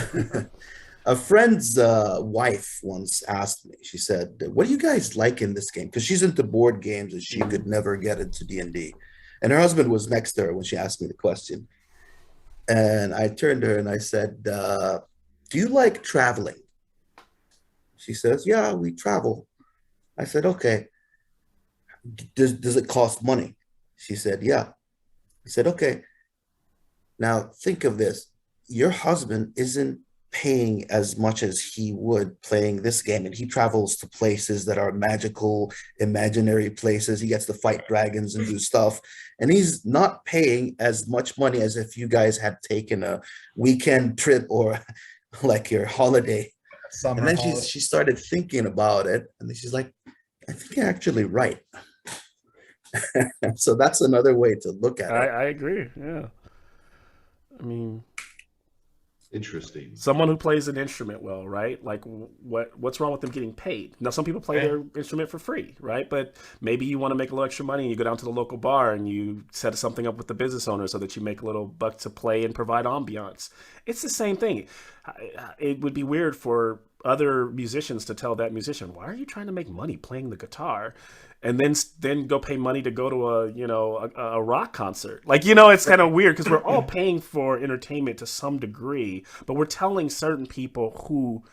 A friend's wife once asked me, she said, what do you guys like in this game? Because she's into board games and she could never get into D&D. And her husband was next to her when she asked me the question. And I turned to her and I said, do you like traveling? She says, yeah, we travel. I said, okay. Does it cost money? She said, yeah. I said, okay. Now, think of this. Your husband isn't paying as much as he would playing this game, and he travels to places that are magical, imaginary places. He gets to fight dragons and do stuff, and he's not paying as much money as if you guys had taken a weekend trip or like your holiday. Summer and then she started thinking about it, and then she's like, I think you're actually right. So that's another way to look at it. I agree, yeah. Interesting. Someone who plays an instrument well, right? Like, what's wrong with them getting paid? Now, some people play their instrument for free, right? But maybe you want to make a little extra money and you go down to the local bar and you set something up with the business owner so that you make a little buck to play and provide ambiance. It's the same thing. It would be weird for other musicians to tell that musician, why are you trying to make money playing the guitar? And then go pay money to go to a rock concert. It's kind of weird because we're all paying for entertainment to some degree, but we're telling certain people who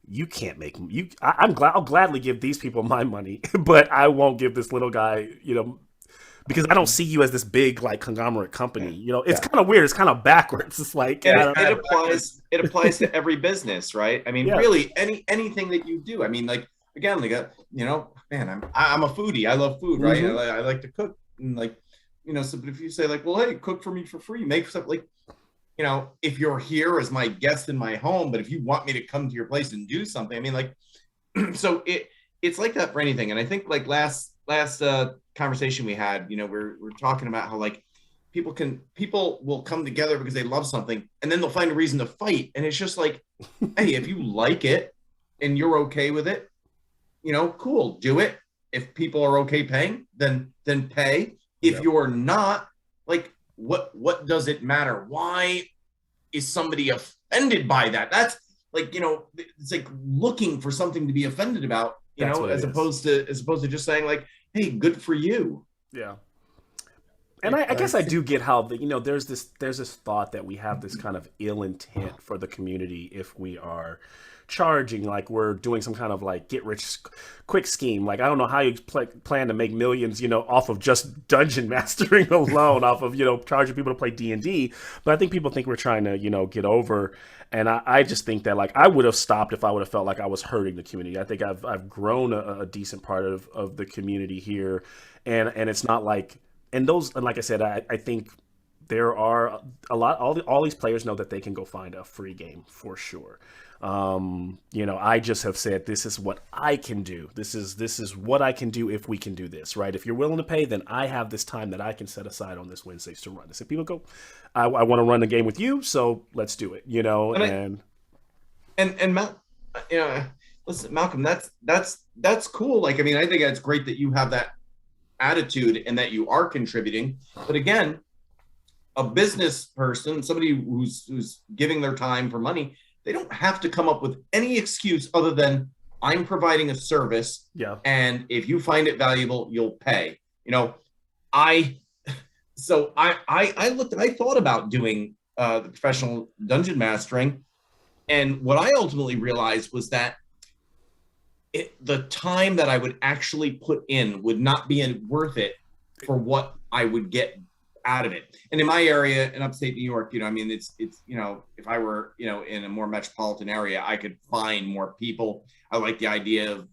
you can't make you. I'll gladly give these people my money, but I won't give this little guy, because I don't see you as this big conglomerate company. It's kind of weird. It's kind of backwards. It's like it applies to every business, right? Really anything that you do. Again, man, I'm a foodie. I love food, right? Mm-hmm. I like to cook, and so. But if you say well, hey, cook for me for free, make something if you're here as my guest in my home, but if you want me to come to your place and do something, so it's like that for anything. And I think last conversation we had, we're talking about how people will come together because they love something, and then they'll find a reason to fight, and it's just hey, if you like it and you're okay with it. Cool, do it. If people are okay paying, then pay. If you're not, what does it matter? Why is somebody offended by that? That's it's looking for something to be offended about, as opposed to just saying hey, good for you. Yeah. And I guess I do get how there's this thought that we have this kind of ill intent for the community if we are charging we're doing some kind of get rich quick scheme. I don't know how you plan to make millions off of just dungeon mastering alone, off of charging people to play D&D, but I think people think we're trying to get over, and I just think that I would have stopped if I would have felt like I was hurting the community. I think I've grown a decent part of the community here, and it's not and like I said, I think there are a lot. All these players know that they can go find a free game for sure. I just have said this is what I can do. This is what I can do if we can do this, right? If you're willing to pay, then I have this time that I can set aside on this Wednesdays to run this. If people go, I want to run a game with you, so let's do it. Listen, Malcolm, that's cool. Like, I mean, I think it's great that you have that attitude and that you are contributing. But again, a business person, somebody who's giving their time for money, they don't have to come up with any excuse other than I'm providing a service. Yeah. And if you find it valuable, you'll pay. I thought about doing the professional dungeon mastering. And what I ultimately realized was that the time that I would actually put in would not be worth it for what I would get out of it. And in my area in upstate New York, it's if I were, in a more metropolitan area, I could find more people. I like the idea of,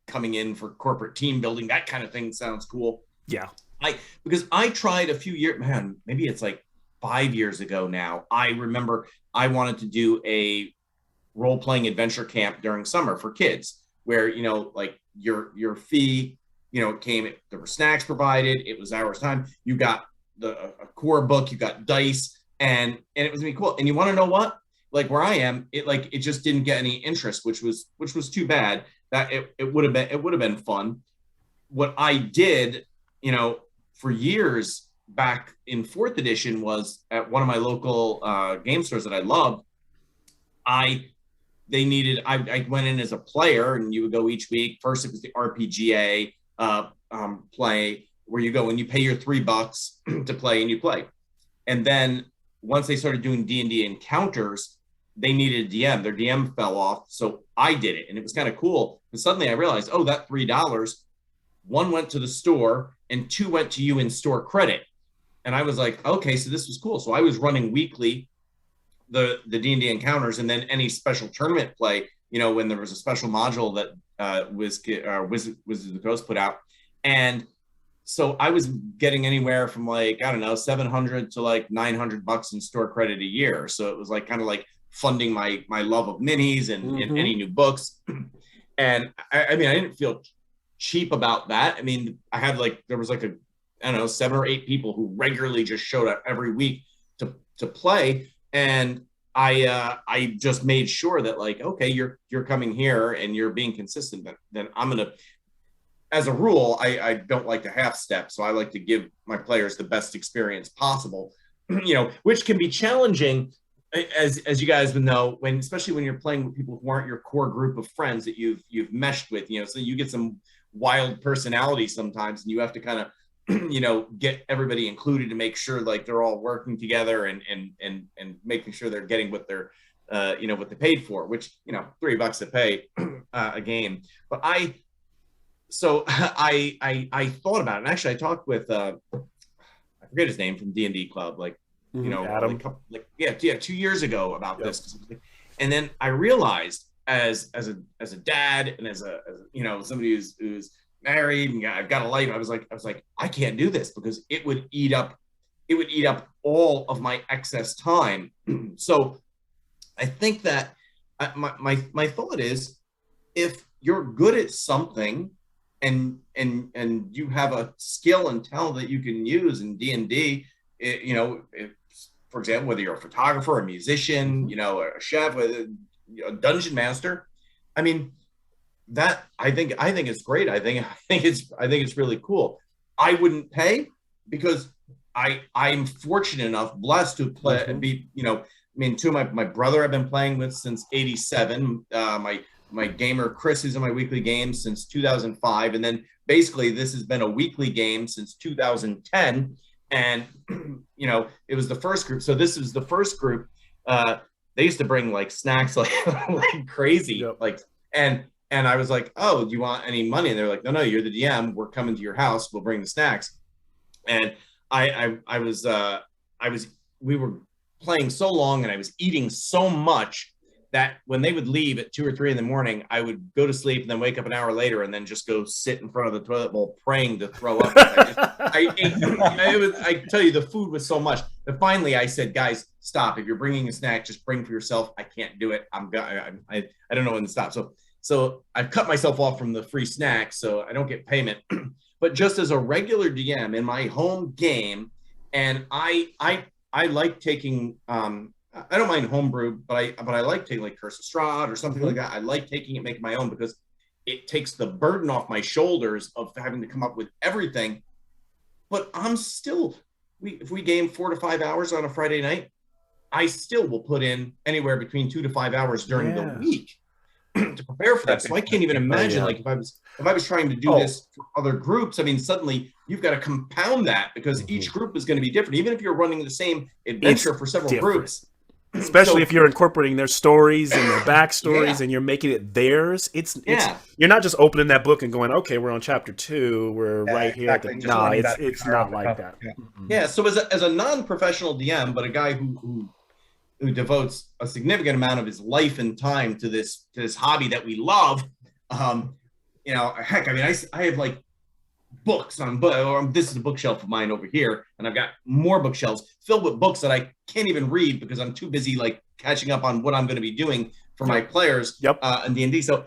coming in for corporate team building. That kind of thing sounds cool. Yeah. Because I tried a few years, maybe it's like 5 years ago now. I remember I wanted to do a role-playing adventure camp during summer for kids where, like your fee, there were snacks provided. It was hours time. You got a core book, you got dice, and it was gonna be cool. And you want to know what? Like where I am, it just didn't get any interest, which was too bad. That it would have been fun. What I did, for years back in 4th edition was at one of my local game stores that I loved. I went in as a player, and you would go each week. First, it was the RPGA play, where you go and you pay your $3 to play, and you play. And then once they started doing D&D encounters, they needed a DM. Their DM fell off, so I did it, and it was kind of cool. And suddenly I realized, that $3, 1 went to the store, and 2 went to you in store credit. And I was like, okay, so this was cool. So I was running weekly the D&D encounters, and then any special tournament play, when there was a special module that Wizards of the Coast put out. And so I was getting anywhere from $700 to $900 in store credit a year. So it was kind of funding my love of minis and any new books. And I didn't feel cheap about that. I had there was 7 or 8 people who regularly just showed up every week to play. And I just made sure that okay, you're coming here and you're being consistent, then I'm going to, as a rule, I don't like to half step. So I like to give my players the best experience possible, which can be challenging, as you guys would know, especially when you're playing with people who aren't your core group of friends that you've meshed with, so you get some wild personality sometimes, and you have to kind of, get everybody included to make sure they're all working together and making sure they're getting what they're, what they paid for, which, $3 to pay a game. But I thought about it, and actually I talked with I forget his name from D&D Club, Adam. 2 years ago about this, and then I realized as a dad and as somebody who's married and I've got a life, I was like I can't do this because it would eat up all of my excess time. So I think that my thought is, if you're good at something and you have a skill and talent that you can use in D&D, for example, whether you're a photographer, a musician, a chef, a dungeon master, that I think it's great. I think it's really cool. I wouldn't pay because I'm fortunate enough, blessed to play, be, two of my brother I've been playing with since '87. My gamer Chris is in my weekly games since 2005, and then basically this has been a weekly game since 2010. And it was the first group. So this was the first group. They used to bring snacks like crazy, Yep. And I was like, oh, do you want any money? And they're like, no, you're the DM. We're coming to your house. We'll bring the snacks. And we were playing so long, and I was eating so much that when they would leave at 2 or 3 in the morning, I would go to sleep and then wake up an hour later and then just go sit in front of the toilet bowl praying to throw up. I tell you, the food was so much. But finally, I said, guys, stop. If you're bringing a snack, just bring for yourself. I can't do it. I don't know when to stop. So I've cut myself off from the free snacks, so I don't get payment. But just as a regular DM in my home game, and I like taking I don't mind homebrew, but I like taking like Curse of Strahd or something like that. I like taking it, making my own, because it takes the burden off my shoulders of having to come up with everything. But I'm still, if we game 4 to 5 hours on a Friday night, I still will put in anywhere between 2 to 5 hours during the week to prepare for that. So I can't even imagine like if I was trying to do this for other groups. I mean, suddenly you've got to compound that, because each group is going to be different. Even if you're running the same adventure for several groups. Especially if you're incorporating their stories and their backstories and you're making it theirs. It's you're not just opening that book and going, okay, we're on chapter 2. We're right here. No, it's not like that. Yeah. So as a non-professional DM, but a guy who devotes a significant amount of his life and time to this hobby that we love, you know, heck, I mean, I have like books on this is a bookshelf of mine over here, and I've got more bookshelves filled with books that I can't even read because I'm too busy like catching up on what I'm going to be doing for my players in D&D. So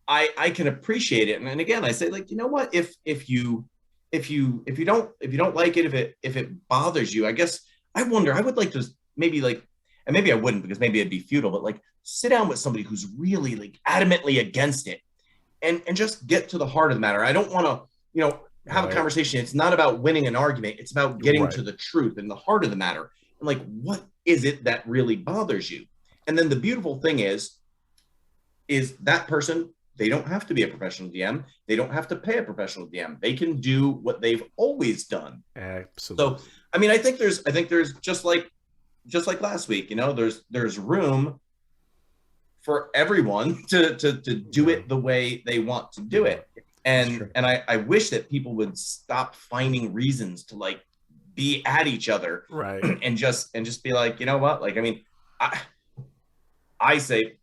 I can appreciate it, and again I say, like, you know what, if you don't like it, if it bothers you, I guess I wonder, I would like to maybe like, and maybe I wouldn't because maybe it'd be futile, but like sit down with somebody who's really like adamantly against it and just get to the heart of the matter. I don't want to, you know, have a conversation. It's not about winning an argument. It's about getting to the truth and the heart of the matter. And like, what is it that really bothers you? And then the beautiful thing is that person, they don't have to be a professional DM. They don't have to pay a professional DM. They can do what they've always done. Absolutely. So, I mean, I think there's just like last week, you know, there's room for everyone to do it the way they want to do it. And I wish that people would stop finding reasons to like be at each other, right? And just be like, you know what? Like, I mean, I say,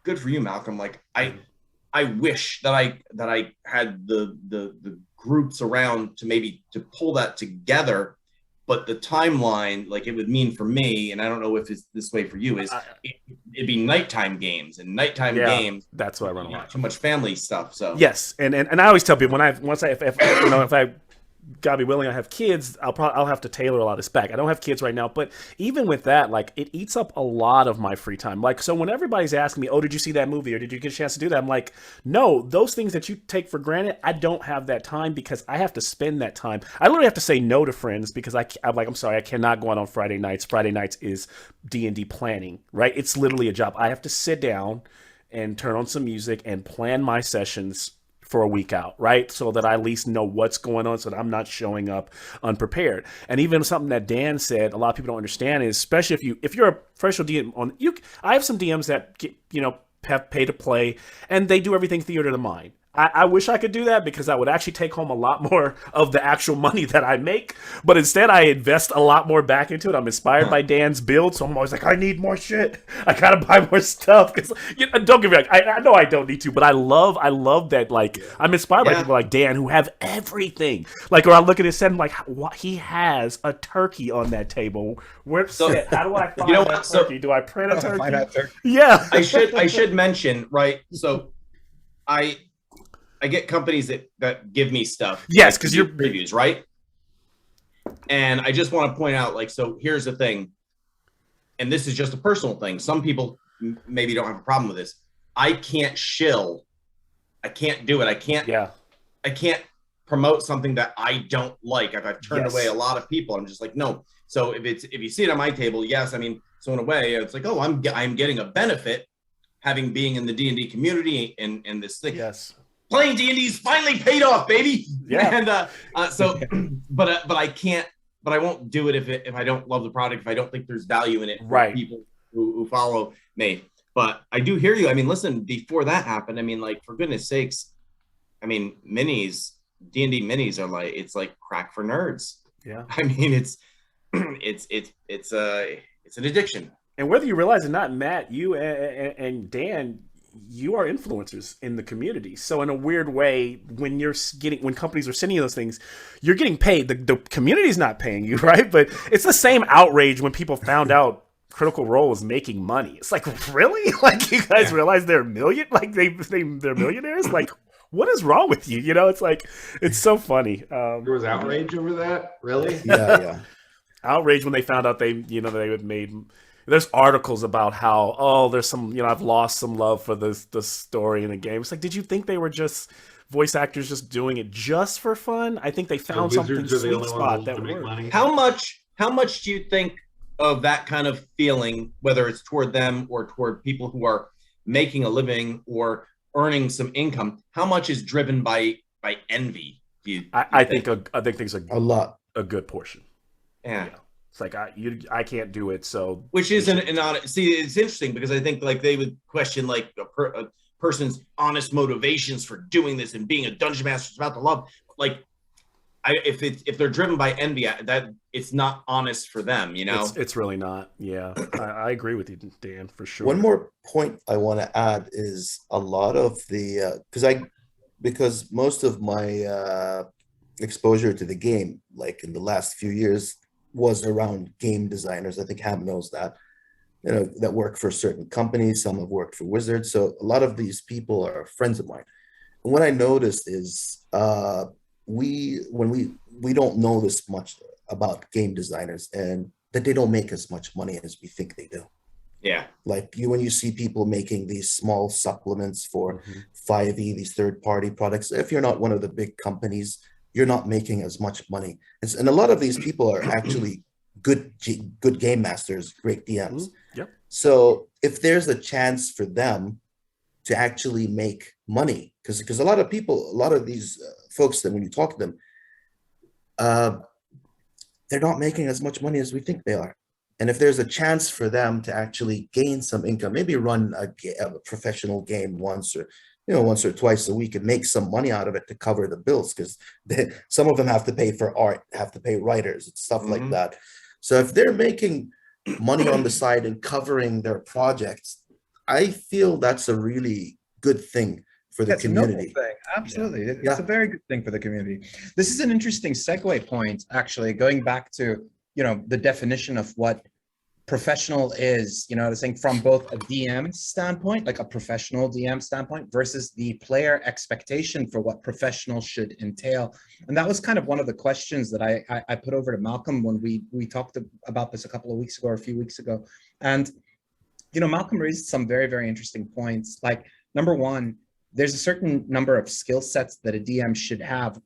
good for you, Malcolm. Like, I wish that I had the groups around to pull that together. But the timeline, like it would mean for me, and I don't know if it's this way for you, is it'd be nighttime games and nighttime games. That's what I run a lot. Too much family stuff. So yes, and I always tell people if I God be willing, I have kids, I'll have to tailor a lot of this back. I don't have kids right now, but even with that, like it eats up a lot of my free time. Like, so when everybody's asking me, oh, did you see that movie or did you get a chance to do that? I'm like, no, those things that you take for granted, I don't have that time because I have to spend that time. I literally have to say no to friends because I'm like, I'm sorry, I cannot go out on Friday nights. Friday nights is D&D planning, right? It's literally a job. I have to sit down and turn on some music and plan my sessions for a week out, right? So that I at least know what's going on so that I'm not showing up unprepared. And even something that Dan said, a lot of people don't understand is, especially if you're a professional DM I have some DMs that get, have pay to play and they do everything theater of the mind. I wish I could do that because I would actually take home a lot more of the actual money that I make. But instead, I invest a lot more back into it. I'm inspired by Dan's build, so I'm always like, I need more shit. I gotta buy more stuff. Don't get me wrong, I know I don't need to, but I love that. Like, I'm inspired by people like Dan who have everything. Like, or I look at his set and like, what, he has a turkey on that table. How do I find that turkey? Do I print a turkey? Yeah, I should mention, right? So I get companies that give me stuff. Yes, because you're previews, right? And I just want to point out, like, so here's the thing, and this is just a personal thing. Some people maybe don't have a problem with this. I can't shill. I can't do it. I can't promote something that I don't like. I've turned away a lot of people. I'm just like, no. So if you see it on my table, yes. I mean, so in a way, it's like, oh, I'm getting a benefit having being in the D&D community and this thing. Yes. Playing D&D's finally paid off, baby. Yeah. And but I can't. But I won't do it if I don't love the product. If I don't think there's value in it for people who follow me. But I do hear you. I mean, listen. Before that happened, I mean, like, for goodness sakes, I mean, minis, D&D minis are like, it's like crack for nerds. Yeah. I mean, it's an addiction. And whether you realize it or not, Matt, you and Dan, you are influencers in the community. So in a weird way, when companies are sending you those things, you're getting paid. The community's not paying you, right? But it's the same outrage when people found out Critical Role was making money. It's like, really? Like, you guys realize they're they're millionaires? Like, what is wrong with you? You know, it's like, it's so funny. There was outrage over that? Really? Yeah. Outrage when they found out they had made. There's articles about how, there's some, I've lost some love for the story in the game. It's like, did you think they were just voice actors just doing it just for fun? I think they found something sweet spot that worked. How much do you think of that kind of feeling, whether it's toward them or toward people who are making a living or earning some income, how much is driven by envy? I think there's a lot, a good portion. Yeah. It's like I can't do it, so which isn't see, it's interesting because I think like they would question like a person's honest motivations for doing this and being a dungeon master is about the love. Like, if they're driven by envy, that it's not honest for them, you know. It's really not. Yeah, I agree with you, Dan, for sure. One more point I want to add is a lot of the because most of my exposure to the game, like in the last few years, was around game designers. I think Ham knows that, that work for certain companies. Some have worked for Wizards. So a lot of these people are friends of mine. And what I noticed is we don't know this much about game designers and that they don't make as much money as we think they do. Yeah. Like when you see people making these small supplements for 5e, these third-party products, if you're not one of the big companies, you're not making as much money. And a lot of these people are actually good game masters, great DMs. Yep. So if there's a chance for them to actually make money, because a lot of these folks that when you talk to them, they're not making as much money as we think they are. And if there's a chance for them to actually gain some income, maybe run a professional game once or twice a week and make some money out of it to cover the bills, because some of them have to pay for art, have to pay writers and stuff like that. So if they're making money on the side and covering their projects, I feel that's a really good thing for the community. Thing. Absolutely. Yeah. It's a very good thing for the community. This is an interesting segue point, actually, going back to, the definition of what professional is, I was saying from both a DM standpoint, like a professional DM standpoint, versus the player expectation for what professional should entail. And that was kind of one of the questions that I put over to Malcolm when we talked about this a couple of weeks ago or a few weeks ago. And, Malcolm raised some very, very interesting points. Like, number one, there's a certain number of skill sets that a DM should have.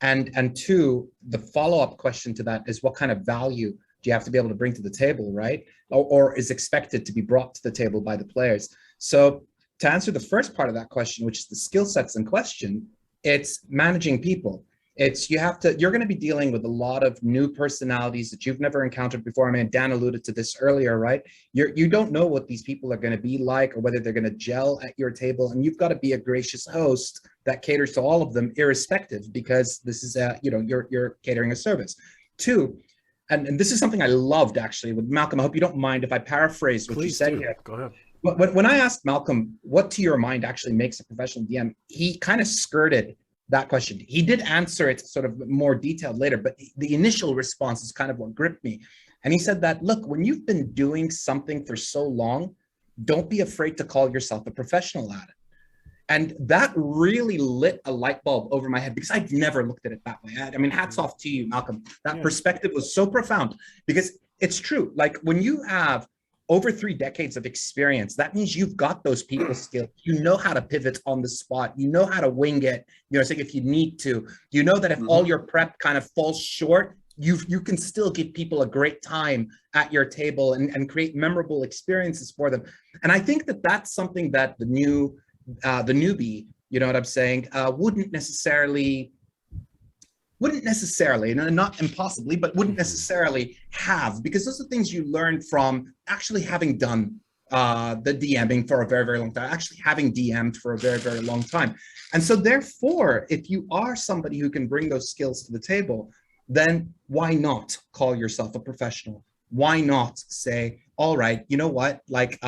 And two, the follow-up question to that is what kind of value do you have to be able to bring to the table, right? Or is expected to be brought to the table by the players. So to answer the first part of that question, which is the skill sets in question, it's managing people. You're going to be dealing with a lot of new personalities that you've never encountered before. I mean, Dan alluded to this earlier, right? You don't know what these people are going to be like or whether they're going to gel at your table. And you've got to be a gracious host that caters to all of them irrespective, because this is you're catering a service. Two, and this is something I loved actually with Malcolm. I hope you don't mind if I paraphrase what you said here. Go ahead. When I asked Malcolm, what to your mind actually makes a professional DM, he kind of skirted that question. He did answer it sort of more detailed later, but the initial response is kind of what gripped me. And he said that, look, when you've been doing something for so long, don't be afraid to call yourself a professional at it. And that really lit a light bulb over my head because I've never looked at it that way. I mean, hats off to you, Malcolm. That perspective was so profound because it's true. Like when you have over 3 decades of experience, that means you've got those people skills. You know how to pivot on the spot. You know how to wing it. Say if you need to. You know that if all your prep kind of falls short, you can still give people a great time at your table and create memorable experiences for them. And I think that that's something that the newbie, you know what I'm saying, wouldn't necessarily, and not impossibly, but wouldn't necessarily have, because those are things you learn from actually having done the DMing for a very, very long time, actually having DM'd for a very, very long time. And so therefore, if you are somebody who can bring those skills to the table, then why not call yourself a professional? Why not say all right, you know what? Like,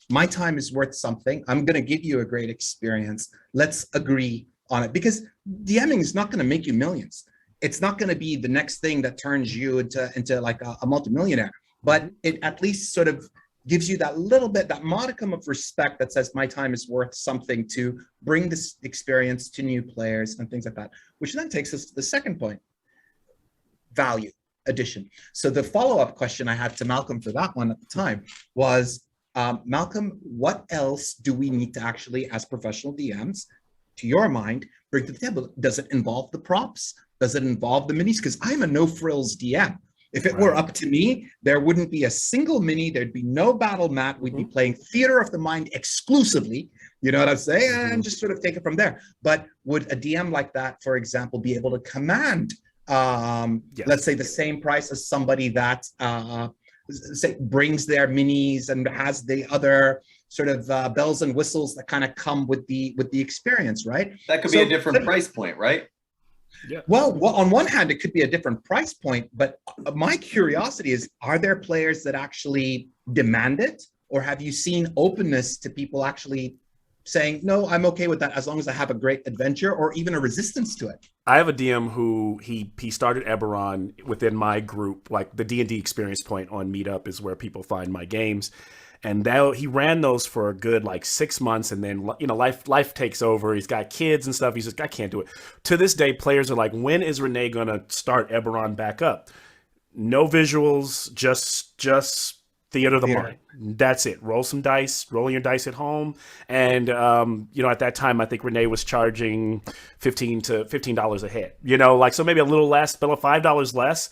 my time is worth something. I'm going to give you a great experience. Let's agree on it, because DMing is not going to make you millions. It's not going to be the next thing that turns you into like a multimillionaire, but it at least sort of gives you that little bit, that modicum of respect that says my time is worth something to bring this experience to new players and things like that, which then takes us to the second point, value addition. So the follow-up question I had to Malcolm for that one at the time was, Malcolm, what else do we need to actually, as professional DMs, to your mind, bring to the table? Does it involve the props? Does it involve the minis? Because I'm a no-frills DM. If it were up to me, there wouldn't be a single mini. There'd be no battle mat. We'd be playing theater of the mind exclusively. You know what I'm saying? And just sort of take it from there. But would a DM like that, for example, be able to command, let's say, the same price as somebody that say brings their minis and has the other sort of bells and whistles that kind of come with the experience, right? That could be a different price point, right? Yeah. Well, on one hand, it could be a different price point, but my curiosity is, are there players that actually demand it? Or have you seen openness to people actually saying, no, I'm okay with that as long as I have a great adventure, or even a resistance to it? I have a DM who he started Eberron within my group, like the D&D experience point on Meetup is where people find my games. And he ran those for a good 6 months, and then life takes over. He's got kids and stuff. He's just, I can't do it. To this day, players are like, when is Renee gonna start Eberron back up? No visuals, just theater of the mind. That's it. Roll some dice, rolling your dice at home. And at that time, I think Renee was charging $15 a head. So maybe a little less, but $5 less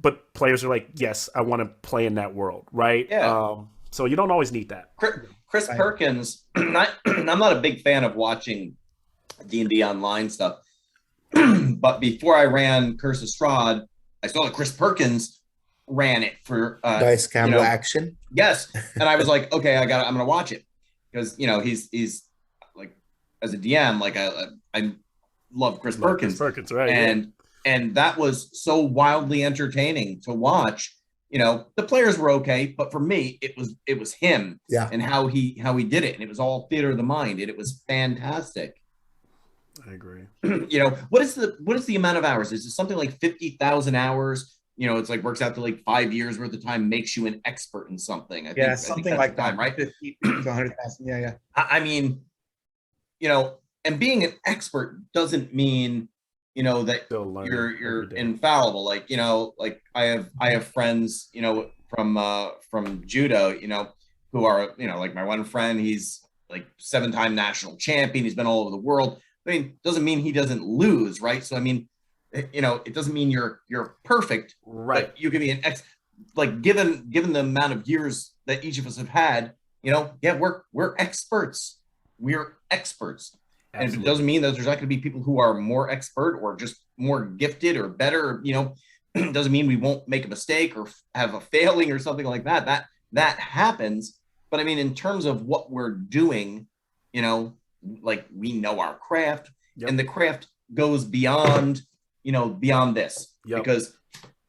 but players are like, yes, I want to play in that world, right? Yeah. So you don't always need that. Chris Perkins, I'm not a big fan of watching D&D online stuff, but before I ran Curse of Strahd, I saw that Chris Perkins ran it for dice camera action. Yes, and I was like, okay, I'm gonna watch it, because he's like, as a DM, like I love Chris Perkins. Chris Perkins, right? And that was so wildly entertaining to watch. The players were okay, but for me, it was him, and how he did it, and it was all theater of the mind, and it was fantastic. I agree. What is the amount of hours? Is it something like 50,000 hours? It's like works out to 5 years worth of time, makes you an expert in something. I think something like that, right? 50 to 100,000. Yeah. I mean, and being an expert doesn't mean that you're infallible. I have friends from judo who are like my one friend, he's like 7-time national champion, he's been all over the world. I mean, doesn't mean he doesn't lose, right? So I mean, it doesn't mean you're perfect, right? But you can be an given the amount of years that each of us have had, we're experts. We're experts. Absolutely. And if it doesn't mean that there's not going to be people who are more expert or just more gifted or better, doesn't mean we won't make a mistake or have a failing or something like that. That happens. But I mean, in terms of what we're doing, we know our craft, and the craft goes beyond this, because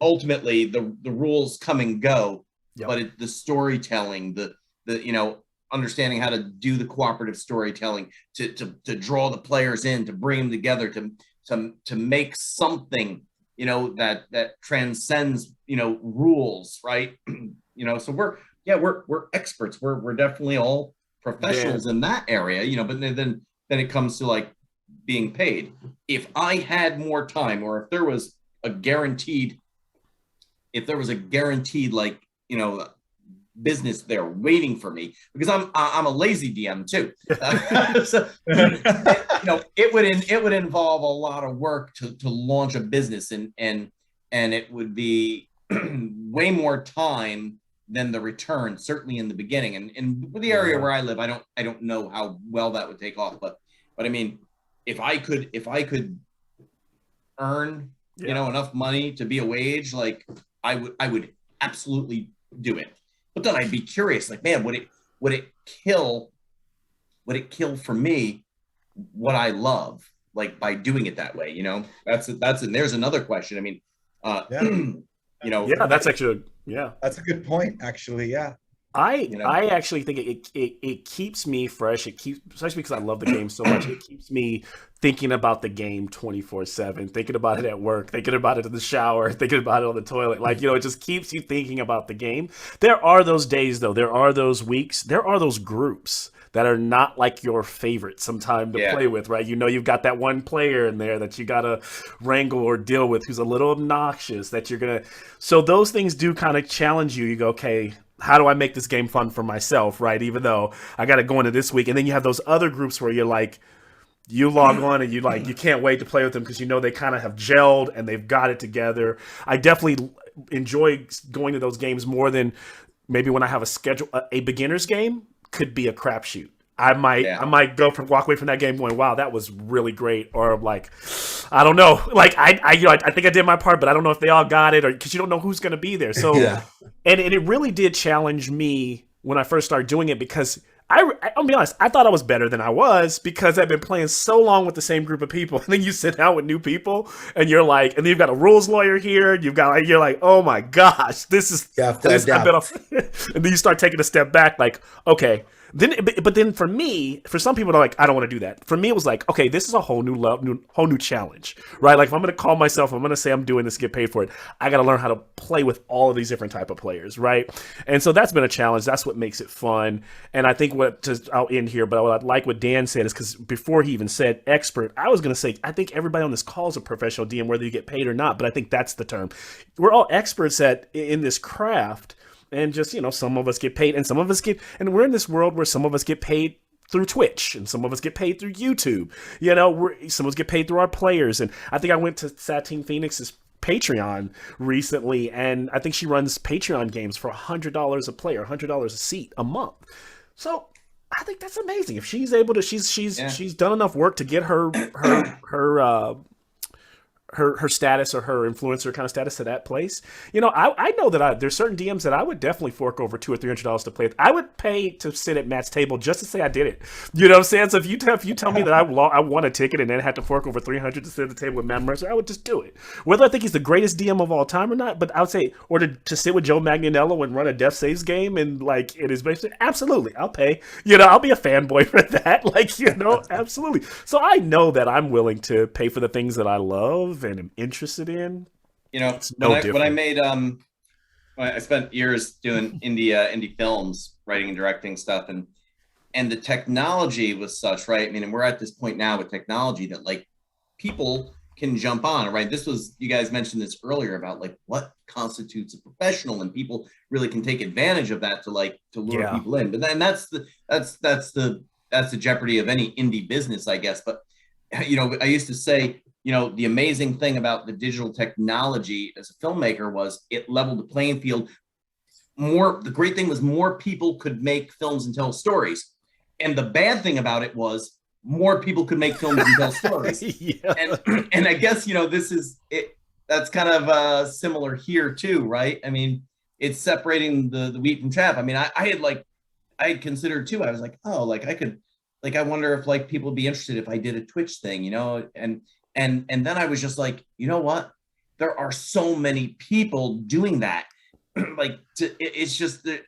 ultimately the rules come and go, but the storytelling, the understanding how to do the cooperative storytelling, to draw the players in, to bring them together, to make something, that transcends, rules, right? So we're experts. We're definitely all professionals in that area, but then it comes to being paid. If I had more time, or if there was a guaranteed business there waiting for me, because I'm a lazy DM too. So, it would involve a lot of work to launch a business, and it would be way more time than the return, certainly in the beginning. And with the area where I live, I don't know how well that would take off, but I mean, if I could earn enough money to be a wage, I would absolutely do it. But then I'd be curious, man, would it kill for me what I love, by doing it that way? That's and there's another question. I mean, Yeah, that's actually That's a good point, actually. Yeah. I actually think it keeps me fresh. It keeps, especially because I love the game so much. It keeps me thinking about the game 24/7, thinking about it at work, thinking about it in the shower, thinking about it on the toilet. Like, it just keeps you thinking about the game. There are those days, though. There are those weeks. There are those groups that are not like your favorite sometime to play with, right? You've got that one player in there that you got to wrangle or deal with who's a little obnoxious that you're going to. So those things do kind of challenge you. You go, okay, how do I make this game fun for myself, right? Even though I got to go into this week. And then you have those other groups where you're like, you log on and you can't wait to play with them because they kind of have gelled and they've got it together. I definitely enjoy going to those games more than maybe when I have a schedule. A beginner's game could be a crapshoot. I might walk away from that game going, wow, that was really great. Or like, I don't know. Like I think I did my part, but I don't know if they all got it, or because you don't know who's going to be there. So, and it really did challenge me when I first started doing it, because I'll be honest, I thought I was better than I was because I've been playing so long with the same group of people. And then you sit down with new people and you're like, and then you've got a rules lawyer here. You're like, oh my gosh, this is, and then you start taking a step back like, okay. But then for some people, they're like, I don't want to do that. For me, it was like, okay, this is a whole new challenge, right? Like if I'm going to call myself, I'm going to say I'm doing this, get paid for it. I got to learn how to play with all of these different type of players, right? And so that's been a challenge. That's what makes it fun. And I think I'll end here, but what I like what Dan said is, because before he even said expert, I was going to say, I think everybody on this call is a professional DM, whether you get paid or not. But I think that's the term. We're all experts in this craft. And just, some of us get paid and some of us and we're in this world where some of us get paid through Twitch and some of us get paid through YouTube. Some of us get paid through our players. And I think I went to Satine Phoenix's Patreon recently, and I think she runs Patreon games for $100 a player, $100 a seat a month. So I think that's amazing. If she's able to, she's done enough work to get her status, or her influencer kind of status, to that place. I know that there's certain DMs that I would definitely fork over $200 or $300 to play with. I would pay to sit at Matt's table just to say I did it. You know what I'm saying? So if you tell me that I won a ticket and then had to fork over $300 to sit at the table with Matt Mercer, I would just do it. Whether I think he's the greatest DM of all time or not, but I would say, or to sit with Joe Magnanello and run a Death Saves game and like it is basically, absolutely, I'll pay. I'll be a fanboy for that. Absolutely. So I know that I'm willing to pay for the things that I love and am interested in. When I made I spent years doing indie films, writing and directing stuff, and the technology was such, right? I mean, and we're at this point now with technology that like people can jump on, right? You guys mentioned this earlier about like what constitutes a professional, and people really can take advantage of that to lure people in. But then that's the jeopardy of any indie business, I guess. But I used to say, the amazing thing about the digital technology as a filmmaker was it leveled the playing field. The great thing was more people could make films and tell stories. And the bad thing about it was more people could make films and tell stories. And I guess, this is it. That's kind of similar here too, right? I mean, it's separating the wheat from chaff. I mean, I had considered too. I was like, oh, like I could, like, I wonder if like people would be interested if I did a Twitch thing, and then I was just like, you know what? There are so many people doing that. It's just that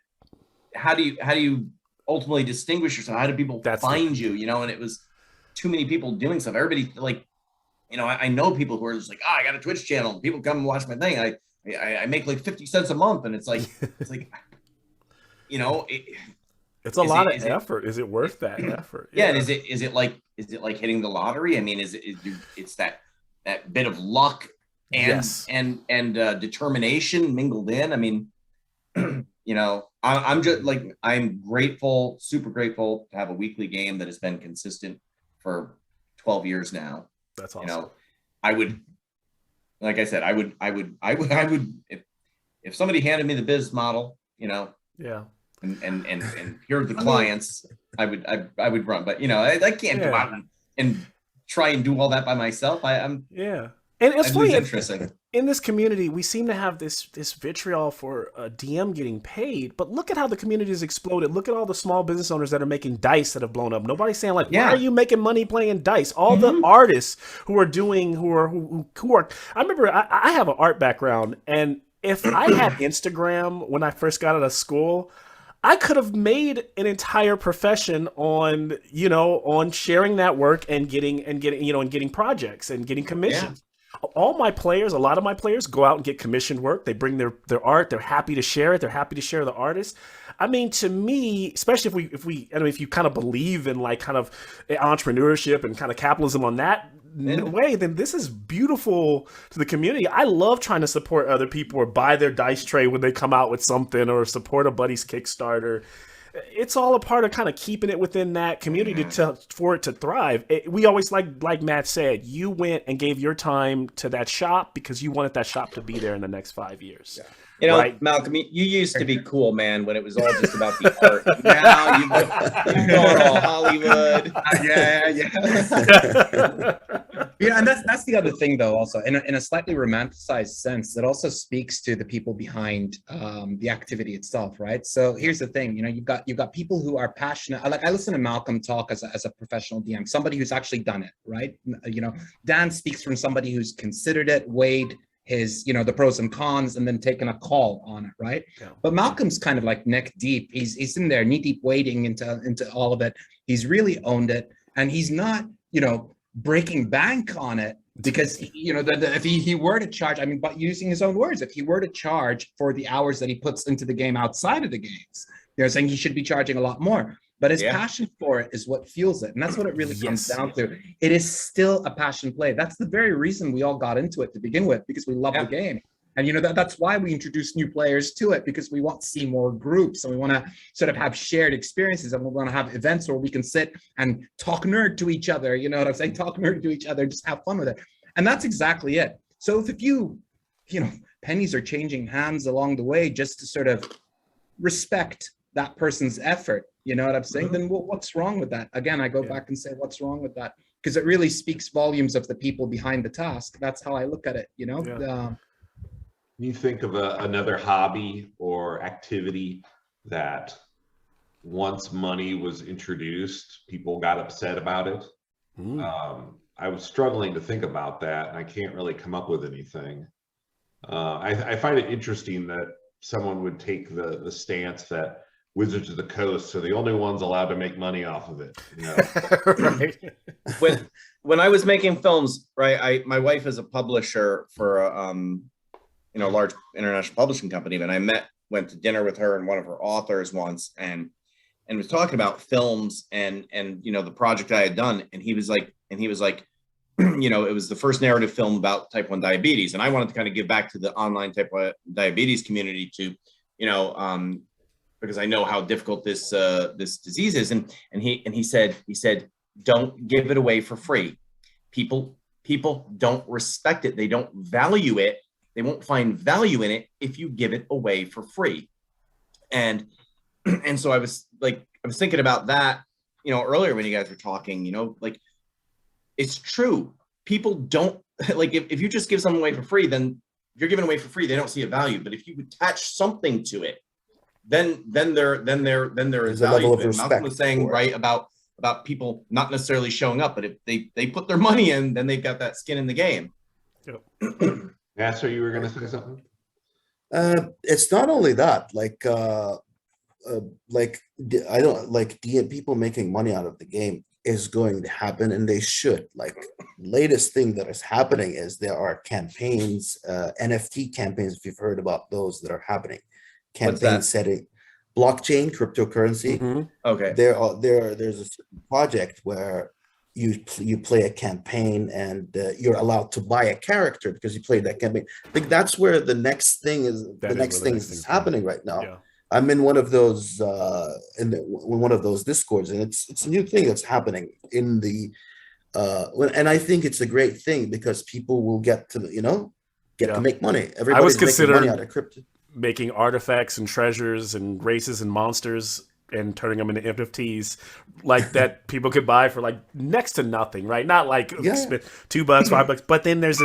how do you ultimately distinguish yourself? How do people find you? And it was too many people doing stuff. Everybody I know people who are just like, I got a Twitch channel. People come and watch my thing. I make like 50 cents a month, and it's like it's a lot of effort. Is it worth that effort? Yeah. And is it like hitting the lottery? I mean, it's that bit of luck and determination mingled in. I mean, I'm just like, I'm grateful, super grateful to have a weekly game that has been consistent for 12 years now. That's awesome. I would, like I said, I would, if somebody handed me the business model, and here are the clients, I would run, but I can't go out and try and do all that by myself. And it's funny, interesting. In this community, we seem to have this vitriol for a DM getting paid, but look at how the community has exploded. Look at all the small business owners that are making dice that have blown up. Nobody's saying like, why are you making money playing dice? All the artists who are, I remember I have an art background, and if I had Instagram when I first got out of school, I could have made an entire profession on, on sharing that work and getting projects and getting commissions. All my players, a lot of my players go out and get commissioned work. They bring their art. They're happy to share it. They're happy to share the artist. I mean, to me, especially if you kind of believe in like kind of entrepreneurship and kind of capitalism on that way, then this is beautiful to the community. I love trying to support other people or buy their dice tray when they come out with something or support a buddy's Kickstarter. It's all a part of kind of keeping it within that community for it to thrive. We always, like Matt said, you went and gave your time to that shop because you wanted that shop to be there in the next 5 years. Yeah. You know, right? Malcolm, you used to be cool, man, when it was all just about the art. Now you're going all Hollywood. Yeah, and that's the other thing, though. Also, in a slightly romanticized sense, it also speaks to the people behind the activity itself, right? So here's the thing: you've got people who are passionate. I listen to Malcolm talk as a professional DM, somebody who's actually done it, right? Dan speaks from somebody who's considered it, weighed his the pros and cons, and then taken a call on it, right? Yeah. But Malcolm's kind of like neck deep. He's in there knee deep wading into all of it. He's really owned it, and he's not breaking bank on it because if he were to charge, but using his own words, if he were to charge for the hours that he puts into the game outside of the games, they're saying he should be charging a lot more. But his passion for it is what fuels it. And that's what it really comes down to. It is still a passion play. That's the very reason we all got into it to begin with, because we love the game. And that's why we introduce new players to it, because we want to see more groups and we want to sort of have shared experiences, and we want to have events where we can sit and talk nerd to each other. You know what I'm saying? Talk nerd to each other, just have fun with it. And that's exactly it. So if you pennies are changing hands along the way just to sort of respect that person's effort, you know what I'm saying? Then what's wrong with that? Again, I go back and say, what's wrong with that? Because it really speaks volumes of the people behind the task. That's how I look at it, You think of another hobby or activity that once money was introduced, people got upset about it. I was struggling to think about that, and I can't really come up with anything. I find it interesting that someone would take the stance that Wizards of the Coast are the only ones allowed to make money off of it. Right. When I was making films, right, my wife is a publisher for a large international publishing company, and I went to dinner with her and one of her authors once, and was talking about films and the project I had done, and he was like it was the first narrative film about type 1 diabetes, and I wanted to kind of give back to the online type 1 diabetes community to because I know how difficult this disease is, and he said don't give it away for free. People don't respect it. They don't value it. They won't find value in it if you give it away for free. And so I was thinking about that, earlier when you guys were talking, it's true. People don't if you just give something away for free, then you're giving away for free. They don't see a value. But if you attach something to it, then there is a level value. of respect. Malcolm was saying about people not necessarily showing up, but if they put their money in, then they've got that skin in the game. Yeah, so you were going to say something? It's not only that, I don't like people making money out of the game is going to happen, and they should. Latest thing that is happening is there are campaigns, NFT campaigns, if you've heard about those that are happening. Campaign setting, blockchain, cryptocurrency. Okay. There's a project where you play a campaign and you're allowed to buy a character because you played that campaign. I think that's where the next thing is happening right now. Yeah. I'm in one of those one of those discords, and it's a new thing that's happening in the and I think it's a great thing because people will get to to make money. Everybody's making money out of crypto. Making artifacts and treasures and races and monsters and turning them into NFTs that people could buy for next to nothing, right? Not $2, $5, but then there's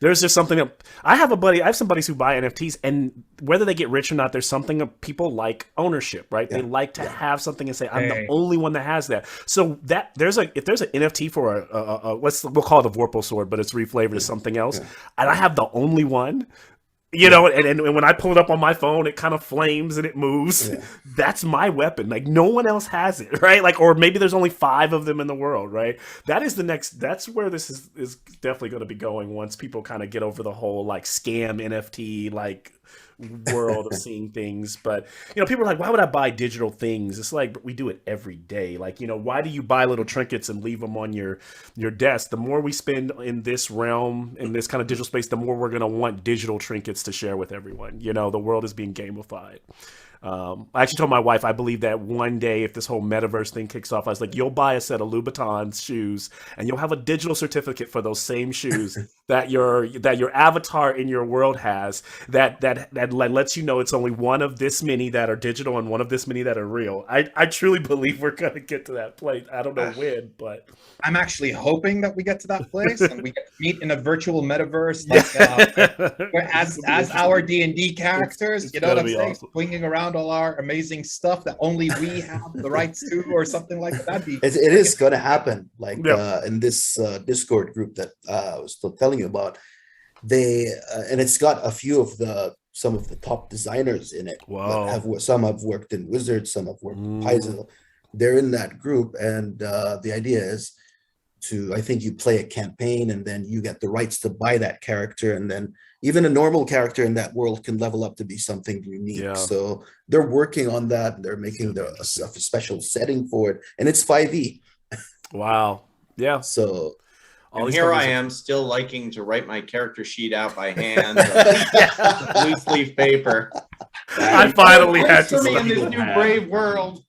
just something that I have some buddies who buy NFTs, and whether they get rich or not, there's something that people like ownership, right? They like to have something and say, I'm the only one that has that. So if there's an NFT for we'll call it a Vorpal sword, but it's reflavored as something else, and I have the only one, You know, and when I pull it up on my phone, it kind of flames and it moves. Yeah. That's my weapon. Like, no one else has it, right? Like, or maybe there's only 5 of them in the world, right? That is the next, that's where this is definitely going to be going once people kind of get over the whole, like, scam NFT, like, world of seeing things. But, you know, people are like, why would I buy digital things? It's like, we do it every day. Like, you know, why do you buy little trinkets and leave them on your desk? The more we spend in this realm, in this kind of digital space, the more we're going to want digital trinkets to share with everyone. You know, the world is being gamified. I actually told my wife, I believe that one day, if this whole metaverse thing kicks off, I was like, you'll buy a set of Louboutins shoes and you'll have a digital certificate for those same shoes that your avatar in your world has, that lets you know it's only one of this many that are digital and one of this many that are real. I truly believe we're going to get to that place. I don't know when, but I'm actually hoping that we get to that place and we get to meet in a virtual metaverse, like, as our D&D characters, you know what I'm saying? Awesome. Swinging around all our amazing stuff that only we have the rights to, or something like that. It is going to happen. Like, in this Discord group that I was still telling you about, they and it's got a few of some of the top designers in it. Wow. Some have worked in Wizards, some have worked in Paizo. They're in that group, and the idea is I think you play a campaign and then you get the rights to buy that character, and then even a normal character in that world can level up to be something unique. Yeah. So they're working on that. They're making a special setting for it, and it's 5e. Wow. Yeah. So and here I am still liking to write my character sheet out by hand, loose leaf paper. I finally had to in this new brave world.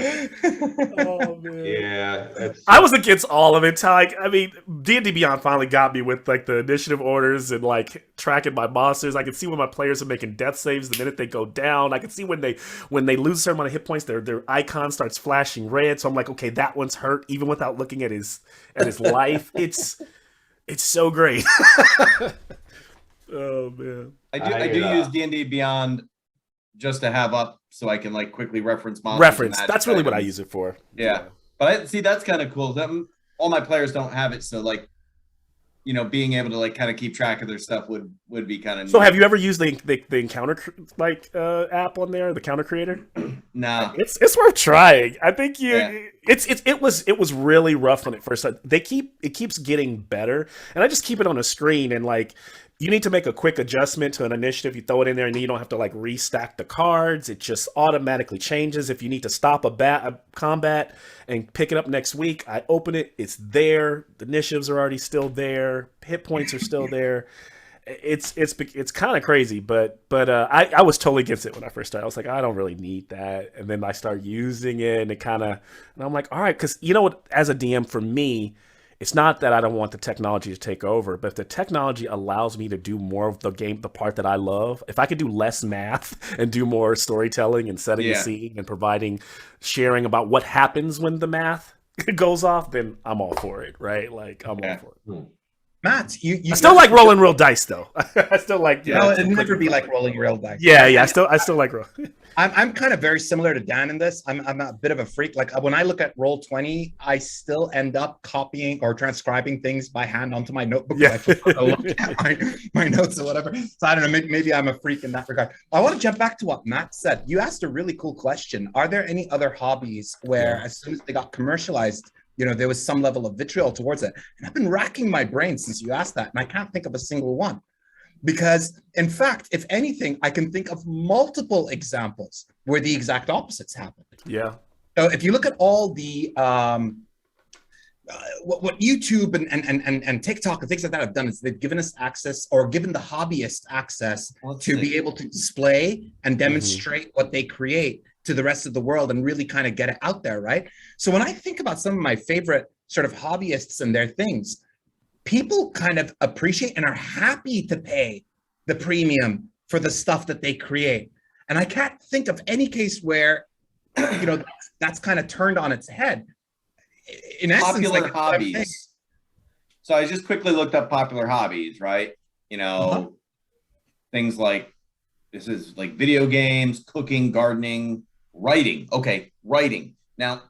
Oh man, yeah. I was against all of it. Like, I mean, D&D Beyond finally got me with like the initiative orders and like tracking my monsters. I can see when my players are making death saves the minute they go down. I can see when they lose a certain amount of hit points, their icon starts flashing red. So I'm like, okay, that one's hurt, even without looking at his life. It's so great. Oh man, I do use D&D Beyond just to have up so I can like quickly reference monsters. That's really what I use it for. Yeah. But that's kind of cool. All my players don't have it, so like, you know, being able to like kind of keep track of their stuff would be kind of. So have you ever used the encounter app on there, the counter creator? No. It's worth trying. I think it was really rough when it first started. It keeps getting better, and I just keep it on a screen, and like, you need to make a quick adjustment to an initiative. You throw it in there, and then you don't have to like restack the cards. It just automatically changes. If you need to stop a combat and pick it up next week, I open it. It's there. The initiatives are already still there. Hit points are still there. It's kind of crazy, but I was totally against it when I first started. I was like, I don't really need that. And then I started using it, and I'm like, all right, because you know what? As a DM, for me, it's not that I don't want the technology to take over, but if the technology allows me to do more of the part that I love, if I could do less math and do more storytelling and setting the scene and sharing about what happens when the math goes off, then I'm all for it, right? Like, I'm all for it. Matt, I still like rolling real dice, though. I still like. No, it'd never be like rolling real dice. Yeah. I still like rolling. I'm kind of very similar to Dan in this. I'm a bit of a freak. Like, when I look at Roll20, I still end up copying or transcribing things by hand onto my notebook. Yeah. my notes or whatever. So I don't know. Maybe I'm a freak in that regard. I want to jump back to what Matt said. You asked a really cool question. Are there any other hobbies where, as soon as they got commercialized, you know, there was some level of vitriol towards it? And I've been racking my brain since you asked that, and I can't think of a single one. Because, in fact, if anything, I can think of multiple examples where the exact opposites happen. Yeah. So if you look at all the what YouTube and TikTok and things like that have done, is they've given us access, or given the hobbyist access to be able to display and demonstrate what they create to the rest of the world and really kind of get it out there, right? So when I think about some of my favorite sort of hobbyists and their things, people kind of appreciate and are happy to pay the premium for the stuff that they create. And I can't think of any case where, you know, that's kind of turned on its head. In essence, popular like hobbies. So I just quickly looked up popular hobbies, right? You know, things like, this is like video games, cooking, gardening, writing. Okay, writing. Now,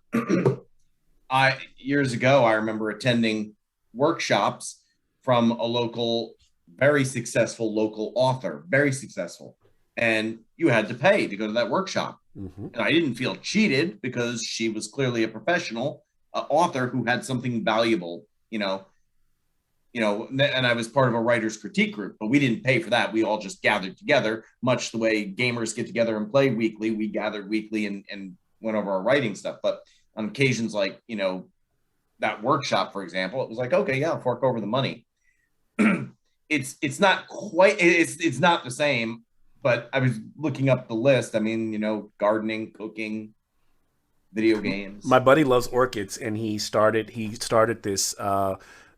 years ago, I remember attending workshops from a local very successful local author, very successful. And you had to pay to go to that workshop. And I didn't feel cheated because she was clearly a professional author who had something valuable, you know, and I was part of a writer's critique group, but we didn't pay for that. We all just gathered together, much the way gamers get together and play weekly. We gathered weekly and went over our writing stuff. But on occasions like, you know, that workshop, for example, it was like, okay, yeah, I'll fork over the money. It's not quite, it's not the same, but I was looking up the list. I mean, you know, gardening, cooking, video games. My buddy loves orchids, and he started this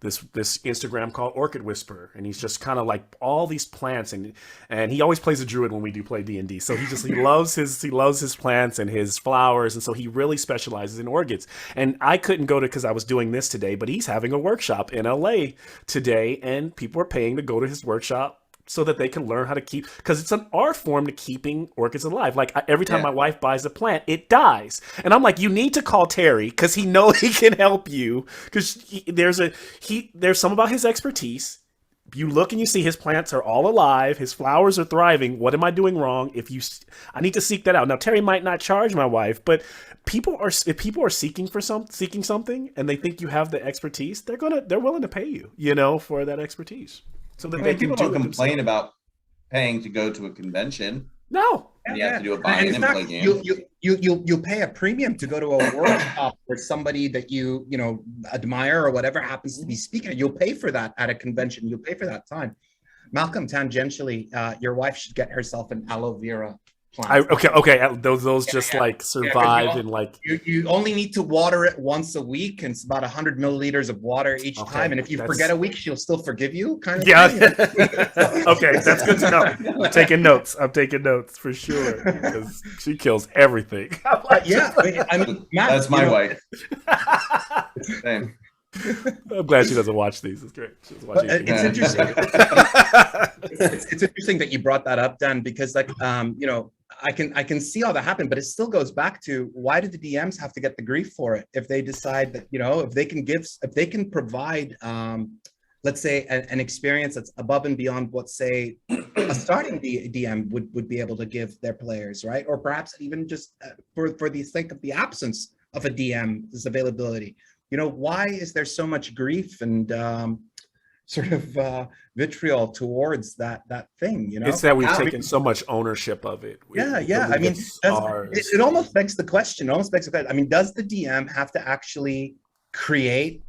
this Instagram called Orchid Whisperer, and he's just kind of like all these plants, and he always plays a druid when we do play D&D. So he loves his plants and his flowers, and so he really specializes in orchids. And I couldn't go to because I was doing this today, but he's having a workshop in LA today, and people are paying to go to his workshop so that they can learn how to keep, because it's an art form to keeping orchids alive. Like every time my wife buys a plant, it dies. And I'm like, you need to call Terry because he knows he can help you, because there's some about his expertise. You look and you see his plants are all alive. His flowers are thriving. What am I doing wrong? I need to seek that out. Now, Terry might not charge my wife, but if people are seeking something and they think you have the expertise, they're willing to pay you, you know, for that expertise. So that they people don't complain about paying to go to a convention. No. And you have to do a buy-in and play game. You'll pay a premium to go to a workshop where somebody that you admire or whatever happens to be speaking. You'll pay for that at a convention. You'll pay for that time. Malcolm, tangentially, your wife should get herself an aloe vera plant. Okay. Those just like survive and like you only need to water it once a week, and it's about 100 milliliters of water each time. And if you forget a week, she'll still forgive you. Kind of. Yeah. Okay, that's good to know. I'm taking notes for sure, because she kills everything. Yeah, I mean, Matt, that's my wife. Same. I'm glad she doesn't watch these. It's great. It's interesting. It's interesting that you brought that up, Dan, because like I can see how that happened, but it still goes back to, why did the DMs have to get the grief for it if they decide that, if they can provide let's say an experience that's above and beyond what, say, a starting DM would be able to give their players, right? Or perhaps even just for the sake of the absence of a DM's availability. Why is there so much grief and sort of vitriol towards that thing? It's that we've taken so much ownership of it. I mean, it almost begs the question. I mean, does the DM have to actually create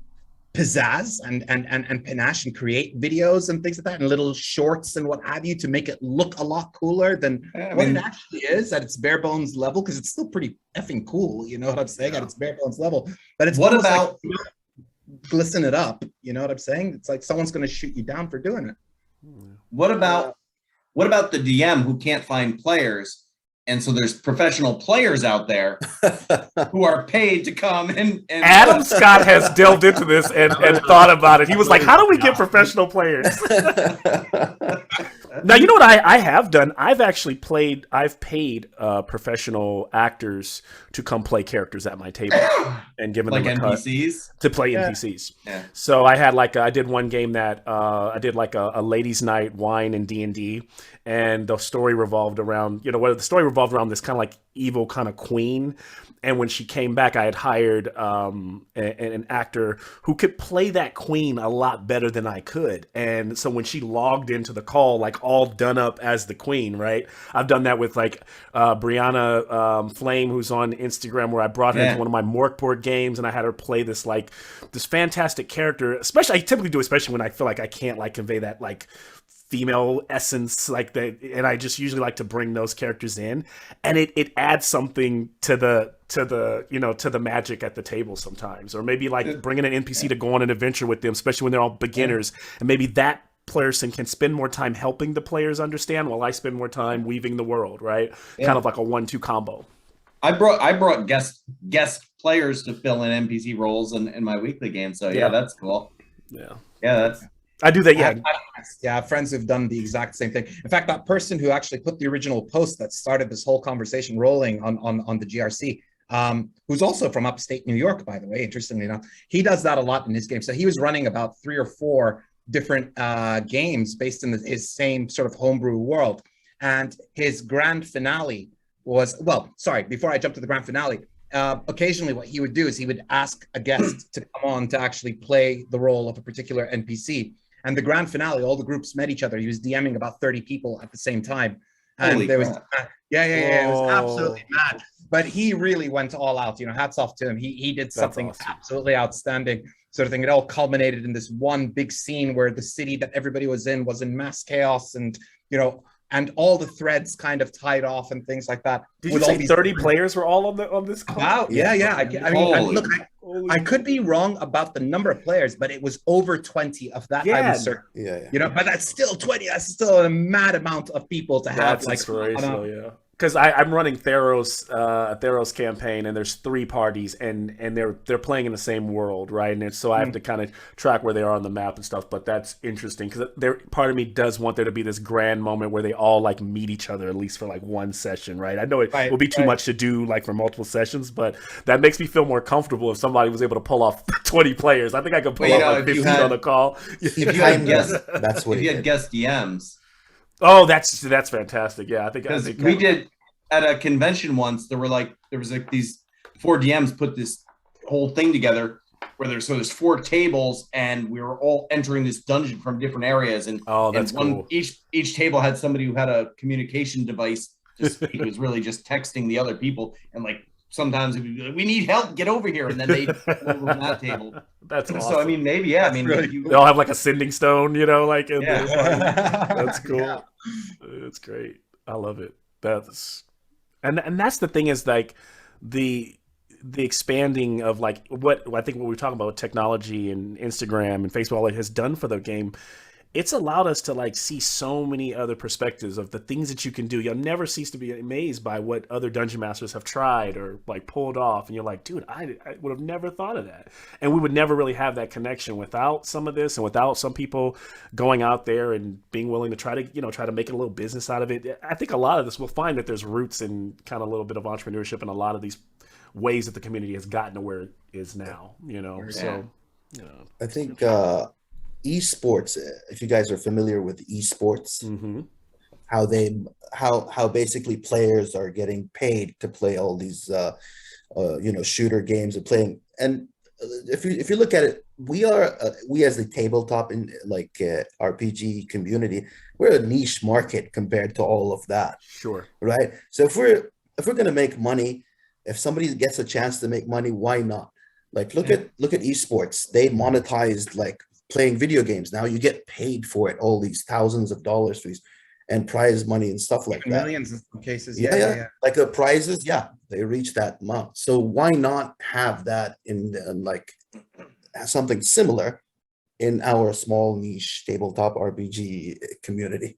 pizzazz and panache and create videos and things like that and little shorts and what have you to make it look a lot cooler than what it actually is at its bare bones level? Because it's still pretty effing cool, you know what I'm saying, at its bare bones level. But it's what about like, glisten it up, you know what I'm saying? It's like someone's going to shoot you down for doing it. What about the DM who can't find players? And so there's professional players out there who are paid to come and Adam Scott has delved into this and thought about it. He was like, how do we get professional players? Now, you know what I have done? I've paid professional actors to come play characters at my table and given them a NPCs cut to play NPCs. Yeah. So I did one game that I did like a ladies' night wine and D&D, and the story revolved around this kind of like evil kind of queen. And when she came back, I had hired an actor who could play that queen a lot better than I could. And so when she logged into the call, like all done up as the queen, right? I've done that with like Brianna Flame, who's on Instagram, where I brought her into one of my Mork board games, and I had her play this fantastic character. I typically do, especially when I feel like I can't like convey that like female essence like that, and I just usually like to bring those characters in, and it adds something to the magic at the table sometimes. Or maybe like bringing an NPC to go on an adventure with them, especially when they're all beginners, and maybe that person can spend more time helping the players understand while I spend more time weaving the world, right? Kind of like a 1-2 combo. I brought guest players to fill in NPC roles in my weekly game, so that's cool. I do that. I have friends who've done the exact same thing. In fact, that person who actually put the original post that started this whole conversation rolling on the GRC, who's also from upstate New York, by the way, interestingly enough, he does that a lot in his game. So he was running about 3 or 4 different games based in his same sort of homebrew world. And his grand finale was, well, sorry, before I jump to the grand finale, occasionally what he would do is he would ask a guest to come on to actually play the role of a particular NPC. And the grand finale, all the groups met each other. He was DMing about 30 people at the same time. And Holy there was, crap. it was absolutely mad. But he really went all out, you know, hats off to him. He did something awesome. absolutely outstanding sort of thing. It all culminated in this one big scene where the city that everybody was in mass chaos, and, you know, and all the threads kind of tied off and things like that. Did you say 30 players were all on this call? Wow, yeah. I mean, look, I could be wrong about the number of players, but it was over 20 of that. I was certain. Yeah. You know, but that's still 20. That's still a mad amount of people to have. That's like inspirational, yeah. Because I'm running Theros campaign, and there's 3 parties, and they're playing in the same world, right? And so I have to kind of track where they are on the map and stuff. But that's interesting because part of me does want there to be this grand moment where they all like meet each other at least for like one session, right? I know it will be too much to do like for multiple sessions, but that makes me feel more comfortable if somebody was able to pull off 20 players. I think I could pull off like 15 on the call. If you had guest, that's what if you had guest DMs. Oh, that's fantastic. Yeah, I think we did at a convention once. There was these 4 DMs put this whole thing together where there's 4 tables, and we were all entering this dungeon from different areas. And cool. Each table had somebody who had a communication device. It was really just texting the other people, and like sometimes it would be like, "We need help, get over here," and then they go over from that table. That's awesome. So I mean, maybe they all have like a sending stone, you know, like that's cool. Yeah. It's great. I love it. And that's the thing is like the expanding of like what I think what we're talking about technology and Instagram and Facebook, all it has done for the game. It's allowed us to like see so many other perspectives of the things that you can do. You'll never cease to be amazed by what other dungeon masters have tried or like pulled off. And you're like, dude, I would have never thought of that. And we would never really have that connection without some of this and without some people going out there and being willing to try to make a little business out of it. I think a lot of this, we'll find that there's roots in kind of a little bit of entrepreneurship and a lot of these ways that the community has gotten to where it is now, you know? Yeah. So, you know. I think, esports, if you guys are familiar with esports, how basically players are getting paid to play all these shooter games and playing. And if you look at it, we as the tabletop in like RPG community, we're a niche market compared to all of that. Sure. Right. So if we're going to make money, if somebody gets a chance to make money, why not? Like look at esports. They monetized like playing video games. Now you get paid for it, all these thousands of dollars fees and prize money and stuff like that. Millions in some cases. Yeah. Like the prizes, they reach that amount. So why not have that in like something similar in our small niche tabletop RPG community?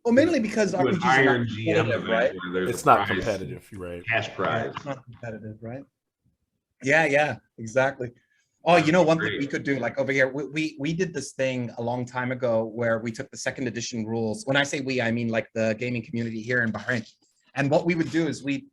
Well, mainly because RPGs are not competitive, right? It's not competitive, right? Cash prize. It's not competitive, right? Yeah, exactly. Oh, you know, one thing we could do, like over here, we did this thing a long time ago where we took the 2nd edition rules. When I say we, I mean like the gaming community here in Bahrain. And what we would do is we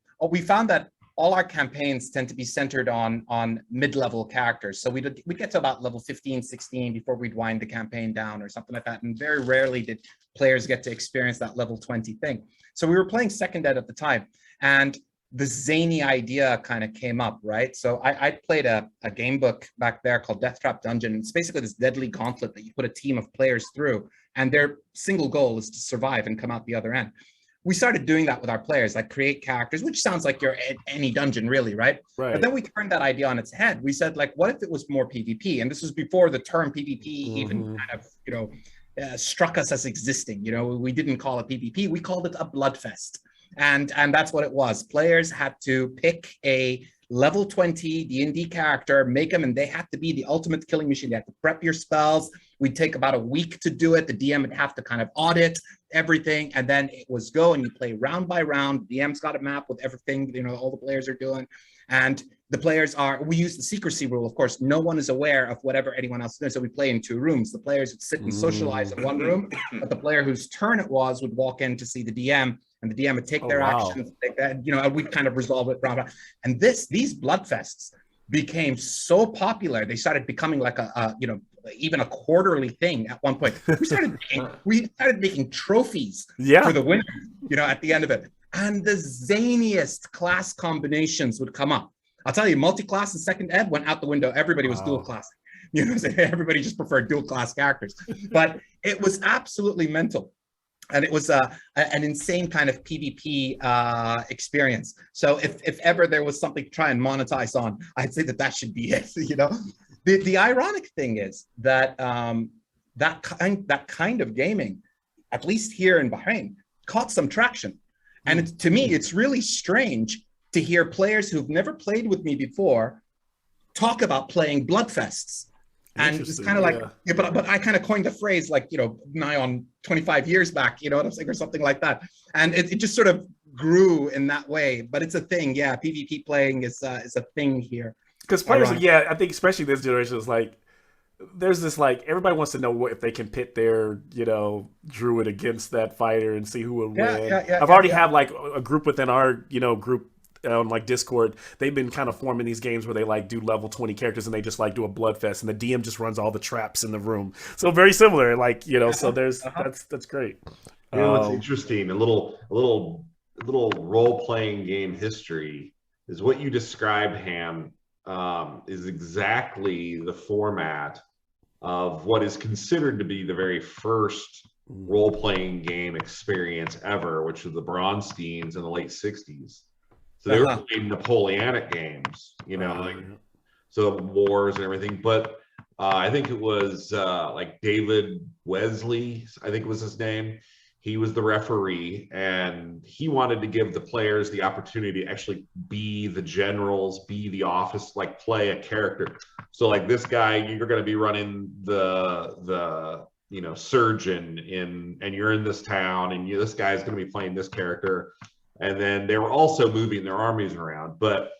found that all our campaigns tend to be centered on mid-level characters. So we'd get to about level 15, 16 before we'd wind the campaign down or something like that. And very rarely did players get to experience that level 20 thing. So we were playing 2nd Ed at the time. And the zany idea kind of came up, right? So I played a game book back there called Death Trap Dungeon. It's basically this deadly gauntlet that you put a team of players through, and their single goal is to survive and come out the other end. We started doing that with our players, like create characters, which sounds like you're in any dungeon really, right? But then we turned that idea on its head. We said, like, what if it was more PvP? And this was before the term PvP even kind of, struck us as existing. You know, we didn't call it PvP, we called it a bloodfest. And that's what it was. Players had to pick a level 20 D&D character, make them, and they had to be the ultimate killing machine. They had to prep your spells. We'd take about a week to do it. The DM would have to kind of audit everything, and then it was go, and you play round by round. The DM's got a map with everything, all the players are doing. And the players we use the secrecy rule, of course. No one is aware of whatever anyone else does. So we play in 2 rooms. The players would sit and socialize in one room, but the player whose turn it was would walk in to see the DM, and the DM would take their actions, take that, and we kind of resolve it. And these bloodfests became so popular. They started becoming like a even a quarterly thing at one point. We started making trophies for the winners, you know, at the end of it. And the zaniest class combinations would come up. I'll tell you, multi-class and second ed went out the window. Everybody was dual class. You know, everybody just preferred dual class characters. But it was absolutely mental. And it was an insane kind of PvP experience. So if ever there was something to try and monetize on, I'd say that should be it. You know, the ironic thing is that that kind of gaming, at least here in Bahrain, caught some traction. And to me, it's really strange to hear players who've never played with me before talk about playing Bloodfests. And it's kind of like, but I kind of coined the phrase like, you know, nigh on 25 years back, you know what I'm saying, or something like that. And it just sort of grew in that way. But it's a thing, yeah. PvP playing is a thing here. Because players, I think especially this generation is like, there's this like, everybody wants to know if they can pit their, you know, druid against that fighter and see who would win. I've already have like a group within our, you know, group on like Discord. They've been kind of forming these games where they like do level 20 characters and they just like do a bloodfest, and the DM just runs all the traps in the room. So very similar, like, you know. So there's that's great. You know what's interesting? A little role playing game history is what you described, Ham. Is exactly the format of what is considered to be the very first role-playing game experience ever, which was the Bronsteins in the late 60s. So they were playing Napoleonic games, you know, like so wars and everything. But I think it was like David Wesley, I think was his name. He was the referee, and he wanted to give the players the opportunity to actually be the generals, be the office, like play a character. So like this guy, you're going to be running the you know, surgeon and you're in this town, and this guy's going to be playing this character. And then they were also moving their armies around. But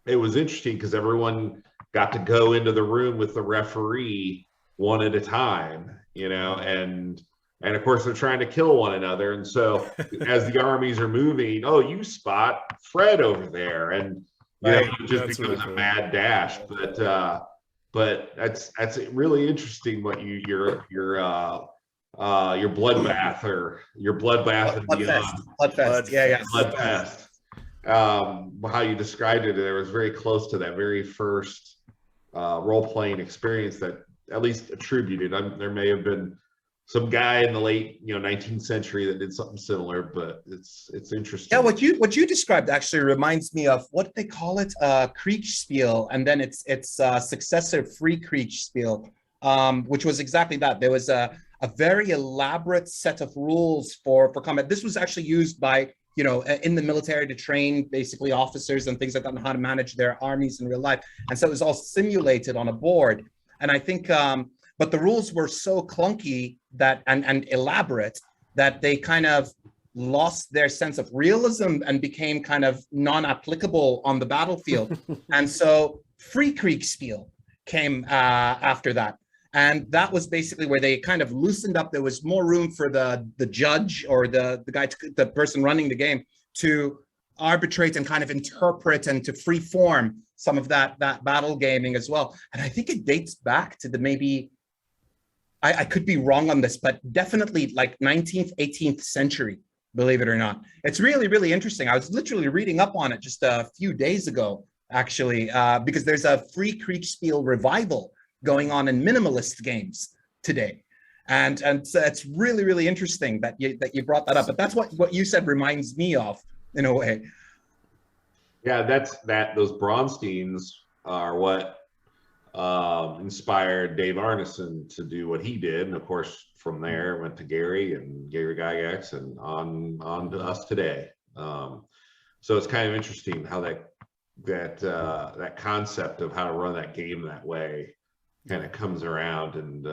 it was interesting because everyone got to go into the room with the referee one at a time, you know, and of course they're trying to kill one another. And so as the armies are moving, oh, you spot Fred over there, and you know, it just becomes a mad dash. But that's really interesting what your bloodbath or your bloodbath and beyond. Bloodfest, yeah. Bloodfest. How you described it, it was very close to that very first role-playing experience that at least attributed. There may have been some guy in the late, 19th century that did something similar, but it's interesting. Yeah, what you described actually reminds me of what they call it, Kriegspiel, and then its successor, Free Kriegspiel, which was exactly that. There was a very elaborate set of rules for combat. This was actually used by, in the military to train basically officers and things like that on how to manage their armies in real life. And so it was all simulated on a board. And I think, but the rules were so clunky that and elaborate that they kind of lost their sense of realism and became kind of non-applicable on the battlefield. And so Free Kriegspiel came after that. And that was basically where they kind of loosened up. There was more room for the judge or the guy, the person running the game, to arbitrate and kind of interpret and to free form some of that battle gaming as well. And I think it dates back to the maybe, I could be wrong on this, but definitely like 19th, 18th century, believe it or not. It's really, really interesting. I was literally reading up on it just a few days ago, actually, because there's a Free Kriegspiel revival going on in minimalist games today. And so it's really, really interesting that you brought that up. But that's what you said reminds me of, in a way. Yeah, those Bronsteins are what inspired Dave Arneson to do what he did. And of course, from there it went to Gary and Gary Gygax and on to us today. So it's kind of interesting how that concept of how to run that game that way kind of comes around and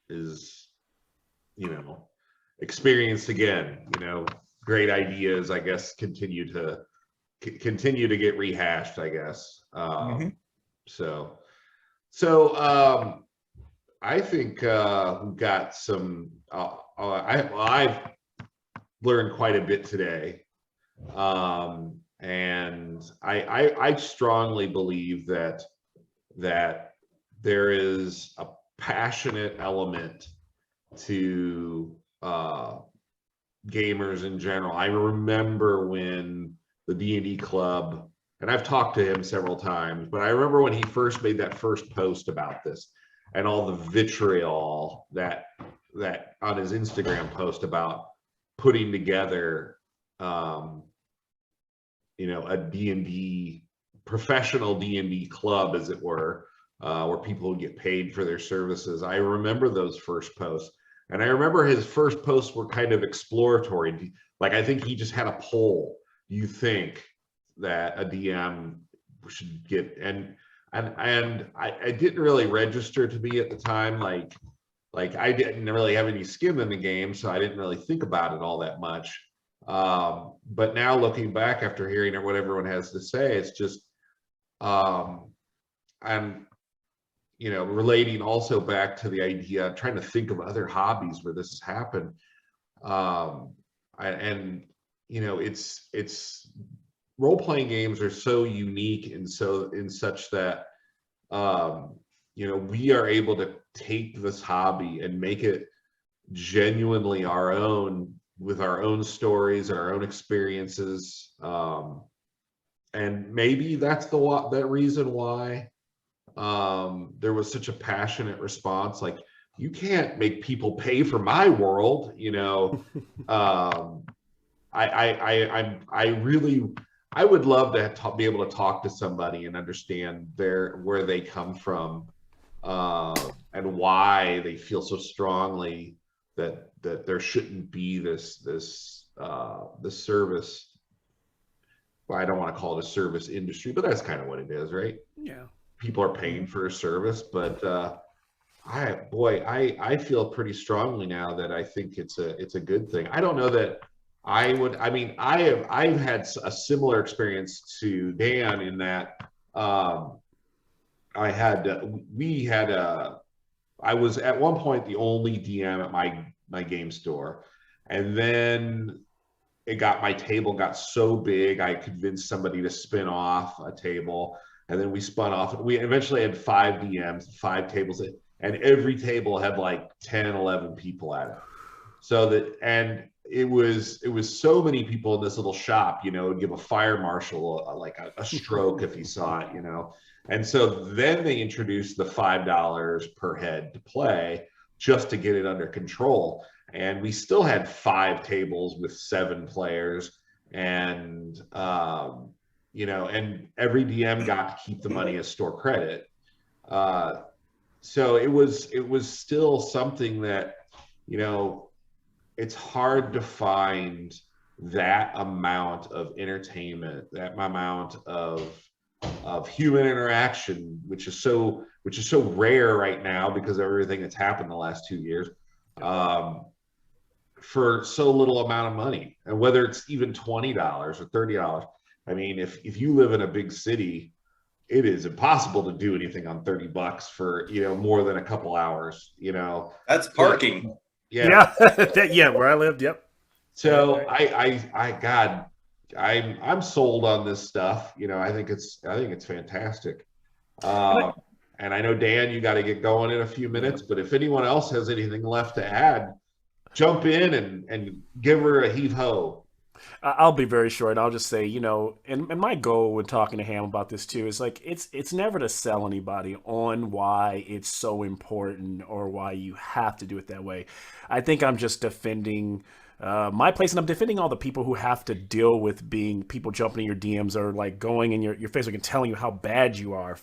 is, experienced again. Great ideas, I guess, continue to get rehashed, I guess. So I think we've got some. I've learned quite a bit today, and I strongly believe that there is a passionate element to gamers in general. I remember when the D&D club, and I've talked to him several times, but I remember when he first made that first post about this and all the vitriol that on his Instagram post about putting together a D&D professional D&D club, as it were, where people would get paid for their services. I remember those first posts, and I remember his first posts were kind of exploratory. Like, I think he just had a poll. Do you think that a DM should get, and I didn't really register to me at the time. Like I didn't really have any skin in the game, so I didn't really think about it all that much. But now looking back after hearing what everyone has to say, it's just, I'm, relating also back to the idea, I'm trying to think of other hobbies where this has happened. It's role-playing games are so unique and so in such that, we are able to take this hobby and make it genuinely our own, with our own stories and our own experiences. And maybe that's that reason why there was such a passionate response. Like, you can't make people pay for my world, I would love to be able to talk to somebody and understand where they come from, and why they feel so strongly that there shouldn't be this service. Well, I don't want to call it a service industry, but that's kind of what it is, right? Yeah. People are paying for a service, but I feel pretty strongly now that I think it's a good thing. I don't know that I've had a similar experience to Dan in that I was at one point the only DM at my game store, and then my table got so big I convinced somebody to spin off a table, and then we spun off. We eventually had 5 DMs, 5 tables, and every table had like 10, 11 people at it. And it was so many people in this little shop, would give a fire marshal a stroke if he saw it, And so then they introduced the $5 per head to play just to get it under control. And we still had 5 tables with 7 players, and and every DM got to keep the money as store credit. So it was still something that, it's hard to find that amount of entertainment, that amount of human interaction, which is so rare right now because of everything that's happened the last 2 years, for so little amount of money. And whether it's even $20 or $30, I mean, if you live in a big city, it is impossible to do anything on $30 for more than a couple hours. That's parking. Yeah. Yeah, where I lived. Yep. So I'm sold on this stuff. I think it's fantastic. And I know, Dan, you got to get going in a few minutes, but if anyone else has anything left to add, jump in and give her a heave ho. I'll be very short. I'll just say, and my goal when talking to Ham about this too is like, it's never to sell anybody on why it's so important or why you have to do it that way. I think I'm just defending my place, and I'm defending all the people who have to deal with being people jumping in your DMs or like going in your Facebook and telling you how bad you are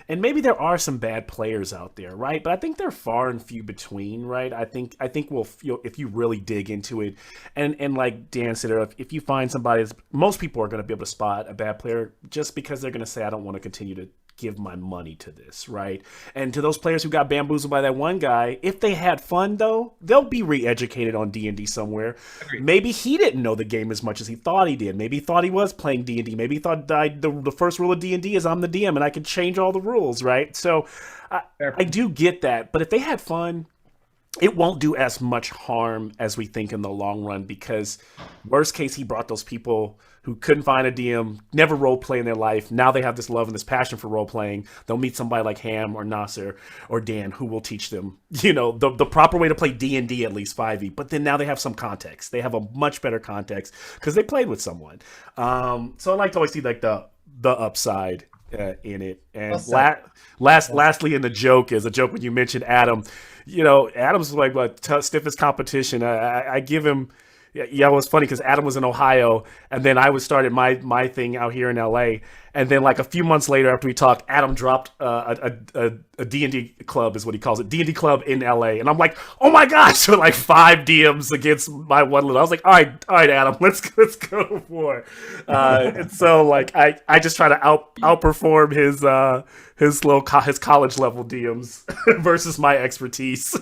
and maybe there are some bad players out there, right? But I think they're far and few between, right? I think if you really dig into it, and like Dan said, if you find somebody, most people are going to be able to spot a bad player just because they're going to say, I don't want to continue to give my money to this, right? And to those players who got bamboozled by that one guy, if they had fun though, they'll be re-educated on D&D somewhere. Agreed. Maybe he didn't know the game as much as he thought he did. Maybe he thought he was playing D&D. Maybe he thought the first rule of D&D is I'm the DM and I can change all the rules, right? So I do get that. But if they had fun, it won't do as much harm as we think in the long run, because worst case, he brought those people who couldn't find a DM, never role play in their life. Now they have this love and this passion for role playing. They'll meet somebody like Ham or Nasser or Dan who will teach them, the proper way to play D&D, at least 5e. But then now they have some context. They have a much better context because they played with someone. So I like to always see like the upside in it. And lastly, in the joke is a joke when you mentioned Adam. Adam's like stiffest competition. I give him. Yeah, it was funny because Adam was in Ohio, and then I started my thing out here in LA, and then like a few months later after we talked, Adam dropped a D&D club, is what he calls it, D&D club in LA, and I'm like, oh my gosh, so like 5 DMs against my one little. I was like, all right, Adam, let's go for it. And so like I just try to outperform his college level DMs versus my expertise,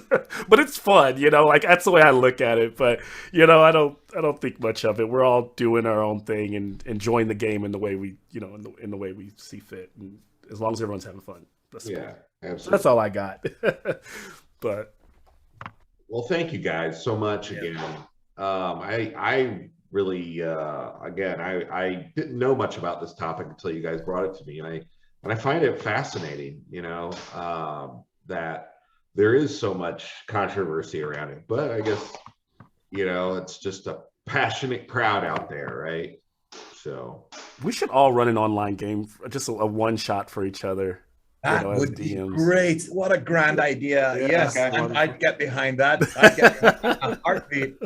but it's fun, like that's the way I look at it. But I don't think much of it. We're all doing our own thing and enjoying the game in the way we, in the way we see fit, and as long as everyone's having fun. Absolutely. That's all I got. But well, thank you guys so much again. I really again I didn't know much about this topic until you guys brought it to me, and I find it fascinating, that there is so much controversy around it. But I guess, it's just a passionate crowd out there, right? So we should all run an online game, just a one shot for each other. That would be great. What a grand idea. Yeah, yes, I'd get behind that. I'd get a heartbeat.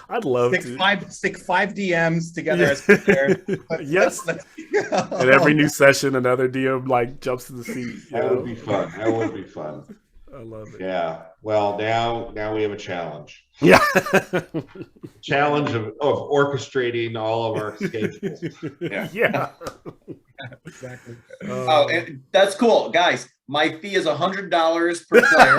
I'd love to. Stick 5 DMs together as prepared. Yes. And every new session, another DM like jumps to the seat. That would be fun. That would be fun. I love it. Yeah. Well, now we have a challenge. Yeah. Challenge of orchestrating all of our schedules. Yeah. Exactly. Oh, and that's cool, guys. My fee is $100 per player.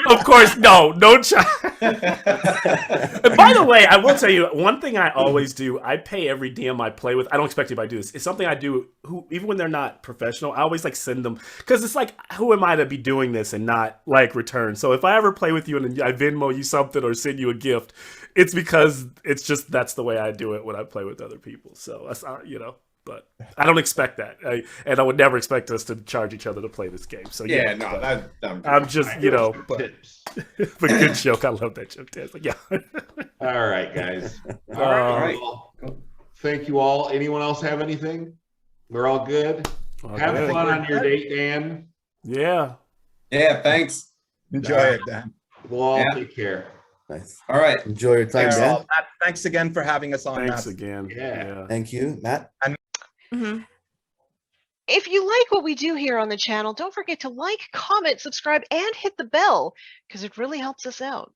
Of course, no charge. And by the way, I will tell you one thing I always do. I pay every DM I play with. I don't expect anybody to do this. It's something I do. Who, even when they're not professional, I always like send them, because it's like, who am I to be doing this and not like return? So if I ever play with you and I Venmo you something or send you a gift, it's because it's just that's the way I do it when I play with other people. So that's But I don't expect that, and I would never expect us to charge each other to play this game. So I'm just, but good joke. I love that joke. Like, yeah. All right, guys. All right. Well, thank you all. Anyone else have anything? We're all good. Have fun on your date, Dan. Yeah. Yeah. Thanks. Enjoy it, Dan. We'll all take care. Nice. All right. Enjoy your time, Dan. Matt, thanks again for having us on. Thanks Matt. again. Yeah. Thank you, Matt. If you like what we do here on the channel, don't forget to like, comment, subscribe, and hit the bell, because it really helps us out.